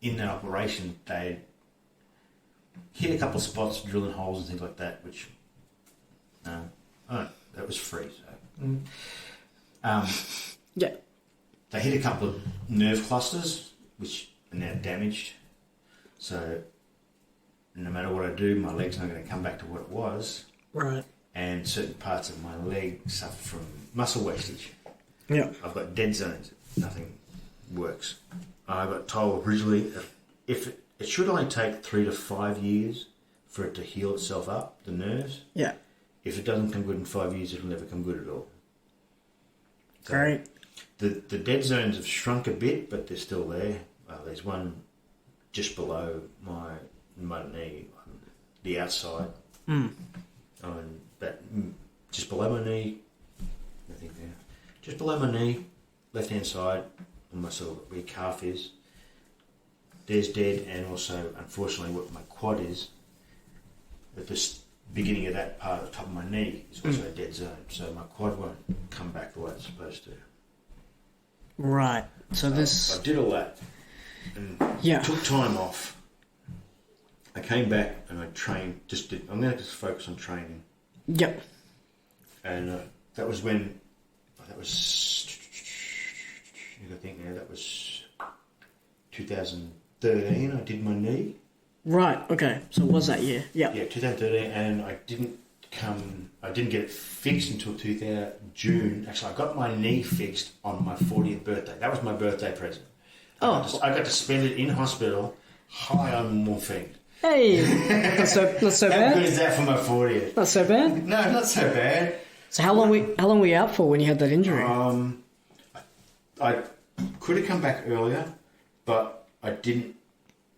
in that operation, they hit a couple of spots, drilling holes and things like that, which, that was free. So. Yeah. They hit a couple of nerve clusters, which are now damaged. So no matter what I do, my leg's not going to come back to what it was. Right. And certain parts of my leg suffer from muscle wastage. Yeah. I've got dead zones. Nothing works. I got told originally if it should only take 3 to 5 years for it to heal itself up, the nerves. Yeah. If it doesn't come good in 5 years, it'll never come good at all. So Great. The dead zones have shrunk a bit, but they're still there. There's one just below my knee, on the outside. Just below my knee, I think there. Just below my knee, left hand side, on my sort of where your calf is. There's dead, and also, unfortunately, what my quad is, at the beginning of that part at the top of my knee is also a dead zone. So my quad won't come back the way it's supposed to. Right. So I did all that and took time off. I came back and I trained. I'm going to just focus on training. Yep. And that was when that was. I think now that was 2013. I did my knee. Right. Okay. So it was that year? Yeah. Yeah, 2013, and I didn't get it fixed until June. Actually, I got my knee fixed on my 40th birthday. That was my birthday present. I got to spend it in hospital, high on morphine. Hey, not so bad. How good is that for my 40th? Not so bad. No, not so bad. So how long were you out for when you had that injury? I could have come back earlier, but I didn't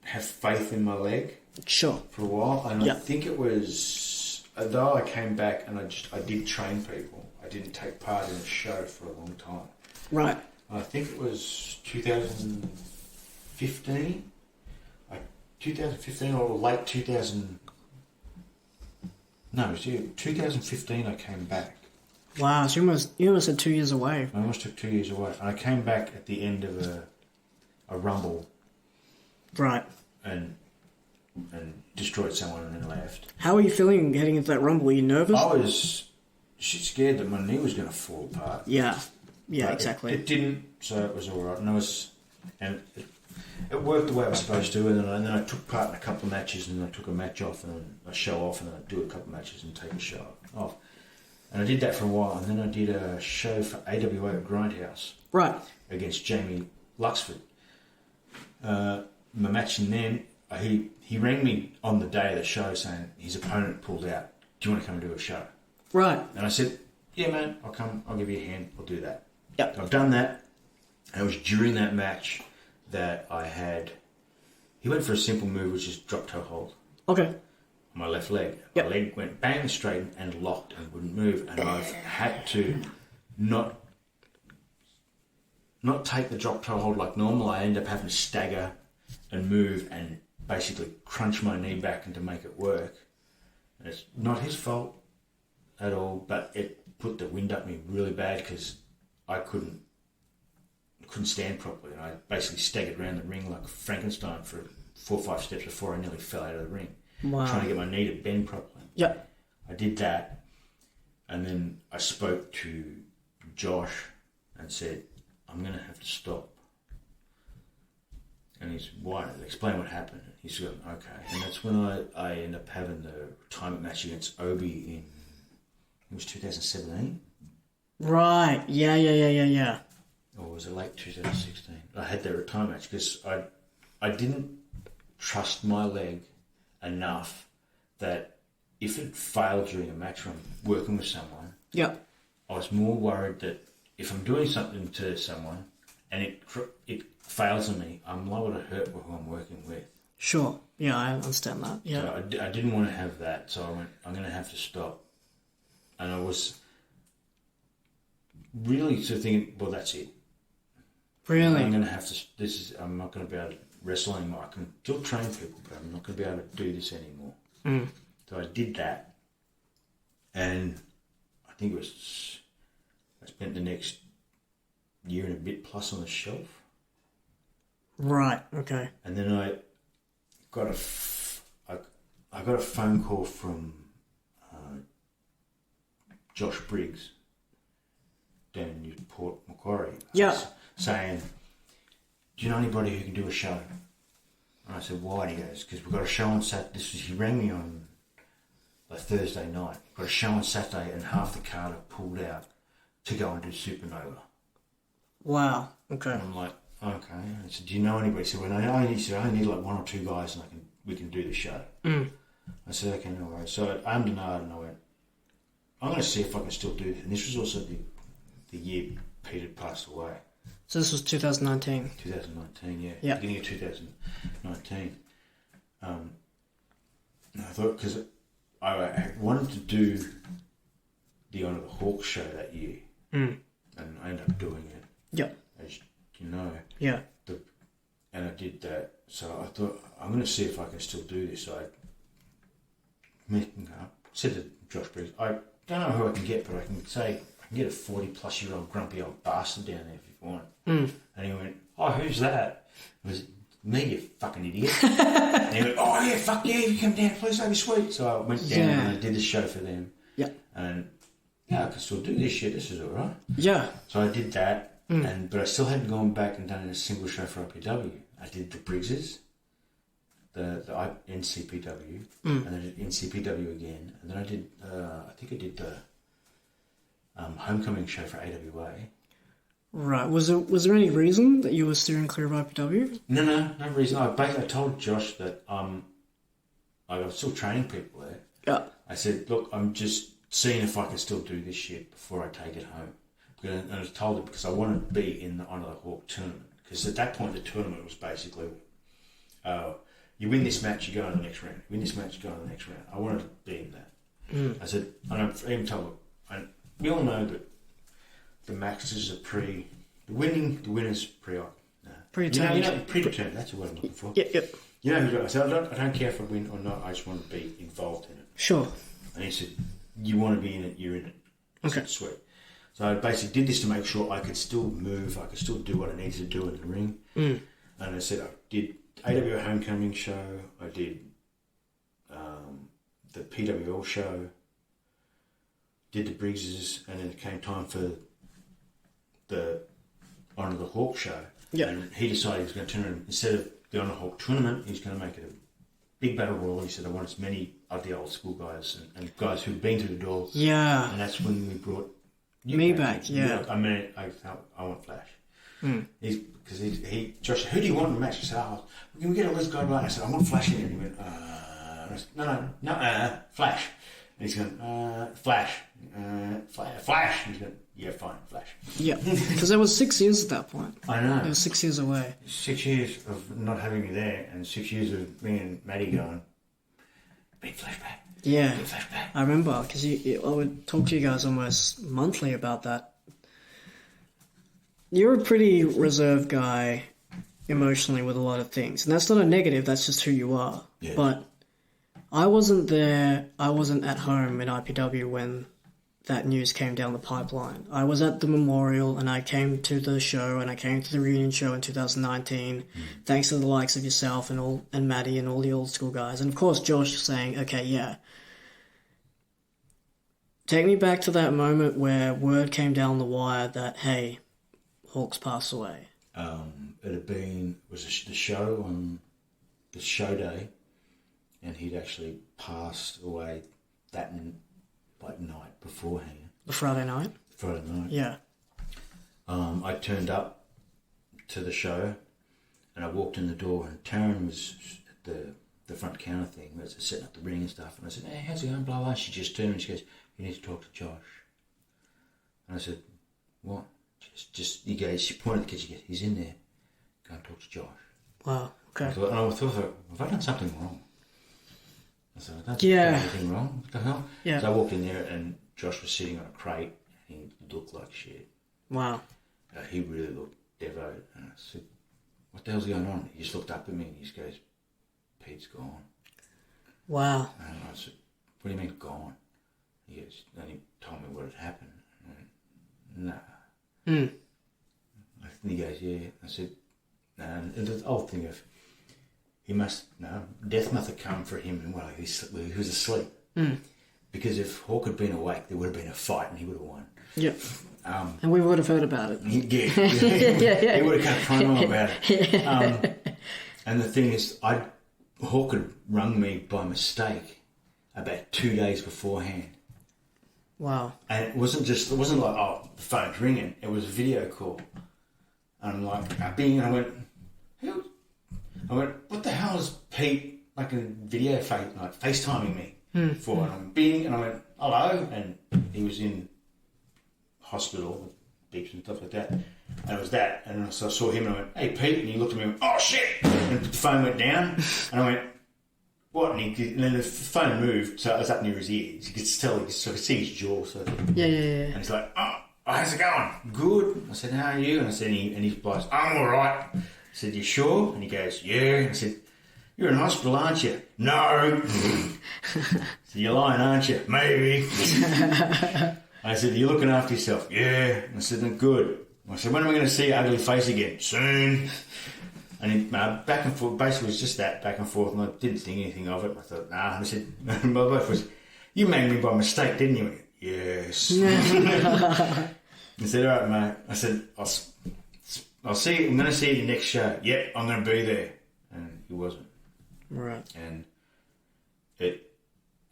have faith in my leg. Sure. For a while, and I think it was, although I came back and I did train people, I didn't take part in a show for a long time. Right. I think it was 2015. 2015 or late 2000. No, it was 2015 I came back. Wow, so you almost had 2 years away. I almost took 2 years away. And I came back at the end of a rumble. Right. And destroyed someone and then left. How were you feeling heading into that rumble? Were you nervous? I was scared that my knee was going to fall apart. Yeah. Yeah, but exactly. It didn't, so it was all right. And it worked the way it was supposed to. And then I took part in a couple of matches, and then I took a match off and a show off, and then I'd do a couple of matches and take a show off. And I did that for a while, and then I did a show for AWA at Grindhouse. Right. Against Jamie Luxford. My match, and then he rang me on the day of the show saying his opponent pulled out. Do you want to come and do a show? Right. And I said, yeah, man, I'll come. I'll give you a hand. I'll do that. Yep. I've done that. And it was during that match that I had... He went for a simple move, which is drop toe hold. Okay. On my left leg. Yep. My leg went bang straight and locked and wouldn't move. And I've had to not take the drop toe hold like normal. I end up having to stagger and move and basically crunch my knee back and to make it work. And it's not his fault at all, but it put the wind up me really bad because I couldn't stand properly, and I basically staggered around the ring like Frankenstein for 4 or 5 steps before I nearly fell out of the ring. Wow. Trying to get my knee to bend properly. Yep. I did that, and then I spoke to Josh and said, I'm going to have to stop. And he's, why? Explain what happened. He's going, okay. And that's when I ended up having the retirement match against Obi in, it was 2017. Right. Yeah. Or was it late 2016? I had that retirement match because I didn't trust my leg enough that if it failed during a match when I'm working with someone, I was more worried that if I'm doing something to someone and it fails on me, I'm liable to hurt who I'm working with. Sure. Yeah, I understand that. Yeah. So I didn't want to have that, so I went, I'm going to have to stop. And I was really sort of thinking, well, that's it. Really? I'm going to have to, I'm not going to be able to wrestle anymore. I can still train people, but I'm not going to be able to do this anymore. Mm. So I did that. And I think I spent the next year and a bit plus on the shelf. Right, okay. And then I got a phone call from Josh Briggs down in Port Macquarie. Yeah. Saying, do you know anybody who can do a show? And I said, why? And he goes, because we've got a show on Saturday. He rang me on a Thursday night. Got a show on Saturday and half the card have pulled out to go and do Supernova. Wow, okay. And I'm like, okay. I said, do you know anybody? He said, well, I only need like one or two guys and we can do the show. Mm. I said, okay, no worries. So I aimed and I went, I'm going to see if I can still do this. And this was also the year Peter passed away. So this was 2019? 2019, yeah. Yeah. Beginning of 2019. And I thought, because I wanted to do the Honour the Hawk show that year. Mm. And I ended up doing it. Yep. As you know. Yeah. And I did that. So I thought, I'm going to see if I can still do this. So I said to Josh Briggs, I don't know who I can get, but I can get a 40-plus-year-old grumpy old bastard down there if you want. Mm. And he went, oh, who's that? It was me, you fucking idiot. And he went, oh, yeah, fuck yeah, you come down, please, that'd be sweet. So I went down and I did the show for them. Yeah. And yeah, I can still do this shit, this is all right. Yeah. So I did that, but I still hadn't gone back and done a single show for IPW. I did the Briggses, the NCPW, and then I did NCPW again, and then I did, I think I did the homecoming show for AWA. Right. Was there any reason that you were steering clear of IPW? No reason. I told Josh that I was still training people there. Yeah. I said, look, I'm just seeing if I can still do this shit before I take it home. And I was told it because I wanted to be in the Honour the Hawk tournament. Because at that point, the tournament was basically, you win this match, you go on the next round. You win this match, you go on the next round. I wanted to be in that. Mm. I said, and I even told them, we all know that the Masters are the winners pre-op. Predetermined. Predetermined, that's what I'm looking for. Yep. You know who I said, I don't care if I win or not, I just want to be involved in it. Sure. And he said, you want to be in it, you're in it. Okay. Said, sweet. So I basically did this to make sure I could still move, I could still do what I needed to do in the ring. Mm. And I said I did AWA Homecoming show, I did the PWL show, did the Briggses, and then it came time for the Honour the Hawk show. Yeah. And he decided he was going to turn it, instead of the Honour Hawk tournament, he's going to make it a big battle royal. He said, I want as many of the old school guys and guys who've been through the door. Yeah. And that's when we brought me back. Yeah. I mean, I want Flash. Mm. Josh, who do you want in the match? He said, can we get a list guy right? I said, I want Flash in it. And he went, no, Flash. And he's going, Flash. Flash. And he's going, yeah, fine, Flash. Yeah, because there was 6 years at that point. I know. It was 6 years away. 6 years of not having me there, and 6 years of me and Maddie going, big flashback. Yeah, big flashback. I remember, because I would talk to you guys almost monthly about that. You're a pretty reserved guy emotionally with a lot of things, and that's not a negative, that's just who you are. Yeah. But I wasn't there, I wasn't at home in IPW when that news came down the pipeline. I was at the memorial and I came to the show and I came to the reunion show in 2019, thanks to the likes of yourself and Maddie and all the old school guys. And of course Josh saying, okay, yeah. Take me back to that moment where word came down the wire that, hey, Hawk's passed away. It had been, the show on the show day, and he'd actually passed away that night beforehand. The Friday night? Friday night. Yeah. I turned up to the show and I walked in the door and Taryn was at the front counter thing where it's setting up the ring and stuff, and I said, hey, how's it going, blah blah. She just turned and she goes, you need to talk to Josh. And I said, what? He goes, she pointed at the kitchen, he's in there. Go and talk to Josh. Wow, okay. I thought, have I done something wrong? I thought, I don't do anything wrong. What the hell? Yeah. So I walked in there and Josh was sitting on a crate and he looked like shit. Wow. He really looked devout. And I said, what the hell's going on? He just looked up at me and he just goes, Pete's gone. Wow. And I said, what do you mean gone? He goes, and he told me what had happened. I went, nah. And he goes, yeah. I said, no. And the whole thing of, death must have come for him while he was asleep. Because if Hawk had been awake, there would have been a fight and he would have won. Yep. And we would have heard about it. Yeah. He would have cut a promo about it. And the thing is, Hawk had rung me by mistake about 2 days beforehand. Wow. And it wasn't like, oh, the phone's ringing. It was a video call. And I'm like, bing, and I went, who? I went, what the hell is Pete, like a video FaceTiming me for? And I'm bing, and I went, hello, and he was in hospital with beeps and stuff like that. And it was that, and so I saw him and I went, hey Pete, and he looked at me and went, oh shit, and the phone went down, and I went, what? And then the phone moved, so it was up near his ears. You could tell, I could see his jaw. So yeah. And he's like, oh, how's it going? Good. I said, how are you? And I said, and he's like, I'm all right. I said, you sure? And he goes, yeah. And I said, you're in hospital, aren't you? No. So you're lying, aren't you? Maybe. I said, you're looking after yourself? Yeah. And I said, no, good. I said, when am I going to see your ugly face again? Soon. And he, back and forth, basically it was just that, back and forth, and I didn't think anything of it. I thought, nah. And I said, my wife was, you made me by mistake, didn't you? Yes. I said, all right, mate. I said, I'll see you, I'm going to see you at the next show. Yep, I'm going to be there. And he wasn't. Right. And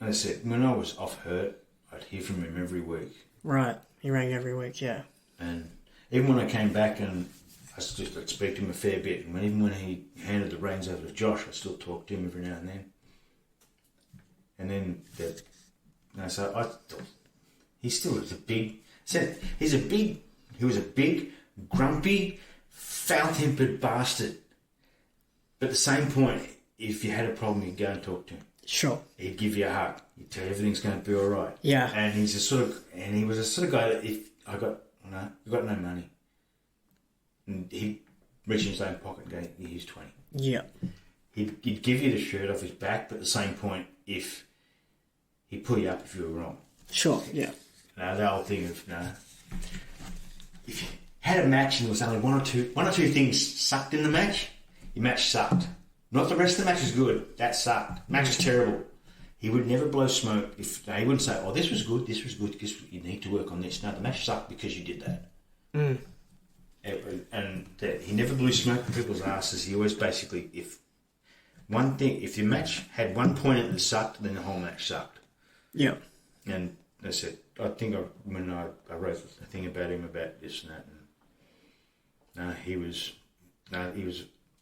I said, when I was off hurt, I'd hear from him every week. Right. He rang every week, yeah. And even when I came back and I'd speak to him a fair bit, and even when he handed the reins over to Josh, I still talked to him every now and then. And then so I thought he still was he was a big, grumpy, foul-tempered bastard. But at the same point, if you had a problem, you'd go and talk to him. Sure. He'd give you a hug. He'd tell you everything's going to be all right. Yeah. And he was a sort of guy that if you got no money, and he'd reach in his own pocket and go, here's 20. Yeah. He'd give you the shirt off his back, but at the same point, if he'd pull you up if you were wrong. Sure, yeah. Now, the whole thing of, if you had a match and there was only one or two things sucked in the match, your match sucked. Not the rest of the match was good. That sucked. Match was terrible. He would never blow smoke. He wouldn't say, oh, this was good, because you need to work on this. No, the match sucked because you did that. And he never blew smoke in people's asses. He always basically, if your match had one point that sucked, then the whole match sucked. Yeah. And I said, I think when I wrote a thing about him about this and that, and he was a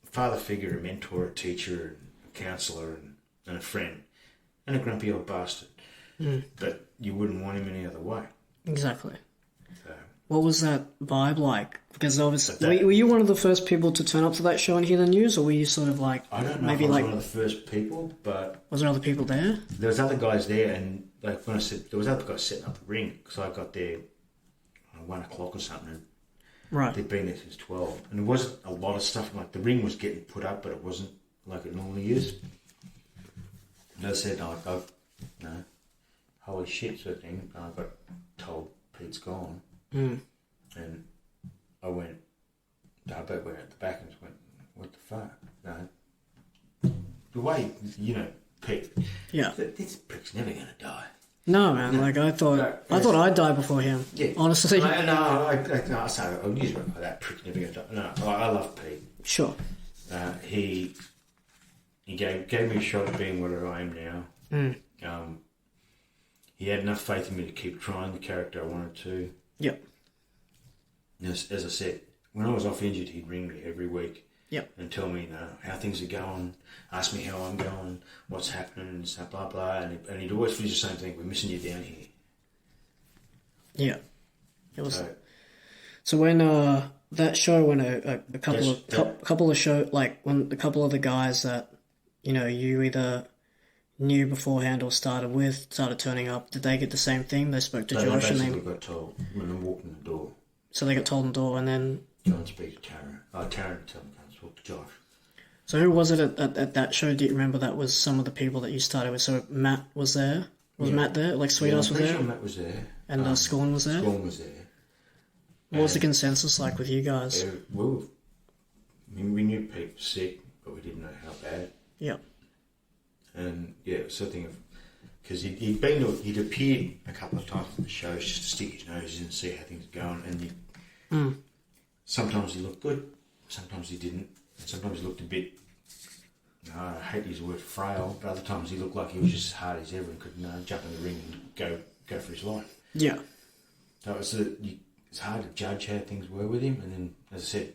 father figure, a mentor, a teacher, a counsellor, and a friend, and a grumpy old bastard. But you wouldn't want him any other way. Exactly. So, what was that vibe like? Because obviously, were you one of the first people to turn up to that show and hear the news, or were you sort of like... I don't know if I was one of the first people, but... Was there other people there? There was other guys there, and like when I said, there was other guys setting up the ring, because I got there at 1 o'clock or something, and right. they'd been there since 12. And there wasn't a lot of stuff, like the ring was getting put up, but it wasn't like it normally is. And I said, holy shit, sort of thing. And I got told Pete's gone. And I went at the back and just went, what the fuck? No. The way, Pete. Yeah. This prick's never going to die. No, man. No. Like I thought I'd die before him. Yeah. Honestly. I use it like that. Prick's never going to die. No, I love Pete. Sure. He gave me a shot at being what I am now. He had enough faith in me to keep trying the character I wanted to. Yep. As I said, when I was off injured, he'd ring me every week. Yep. And tell me how things are going, ask me how I'm going, what's happening, and stuff, blah, blah. And he'd always finish the same thing, we're missing you down here. Yeah. It was... So when that show, when a couple of show, like when a couple of the guys that you either knew beforehand or started turning up, did they get the same thing? They spoke to Josh and they got told when they walked in the door. So they got told in the door, and then go and speak to Tara. Tara told them to talk to Josh. So who was it at that show? Do you remember that was some of the people that you started with? So Matt was there. Was Matt there? Like Sweetheart was there. Sure Matt was there. And Scorn was there. Scorn was there. What was the consensus like with you guys? Well, we knew Pete was sick, but we didn't know how bad. Yeah. And it was something of because he'd appeared a couple of times at the shows just to stick his nose in and see how things were going, and sometimes he looked good, sometimes he didn't, and sometimes he looked a bit. I hate to use the word frail, but other times he looked like he was just as hard as ever and could jump in the ring and go for his life. Yeah. So it's hard to judge how things were with him, and then as I said,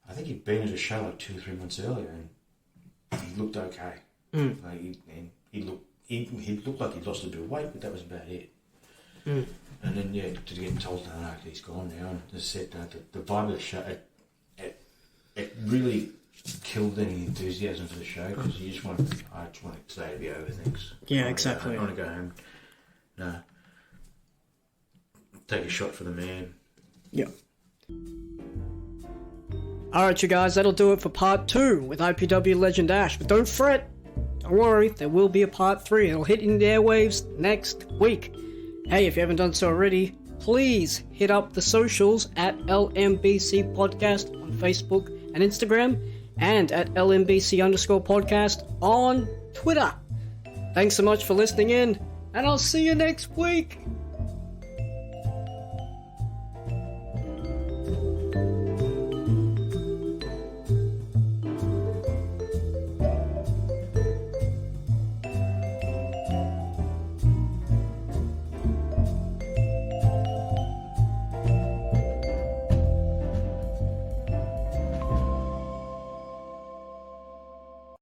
I think he'd been at a show like 2 or 3 months earlier, and he looked okay. Like he looked like he'd lost a bit of weight, but that was about it. And then to get told that he's gone now, and as I said, the vibe of the show, it really killed any enthusiasm for the show because I just want today to be over. Thanks. Yeah, exactly. I want to go home. No. Take a shot for the man. Yeah. Alright, you guys, that'll do it for part 2 with IPW Legend AsHe. But don't fret. Don't worry, there will be a part 3. It'll hit in the airwaves next week. Hey, if you haven't done so already, please hit up the socials at LMBC Podcast on Facebook and Instagram, and at LMBC_podcast on Twitter. Thanks so much for listening in, and I'll see you next week.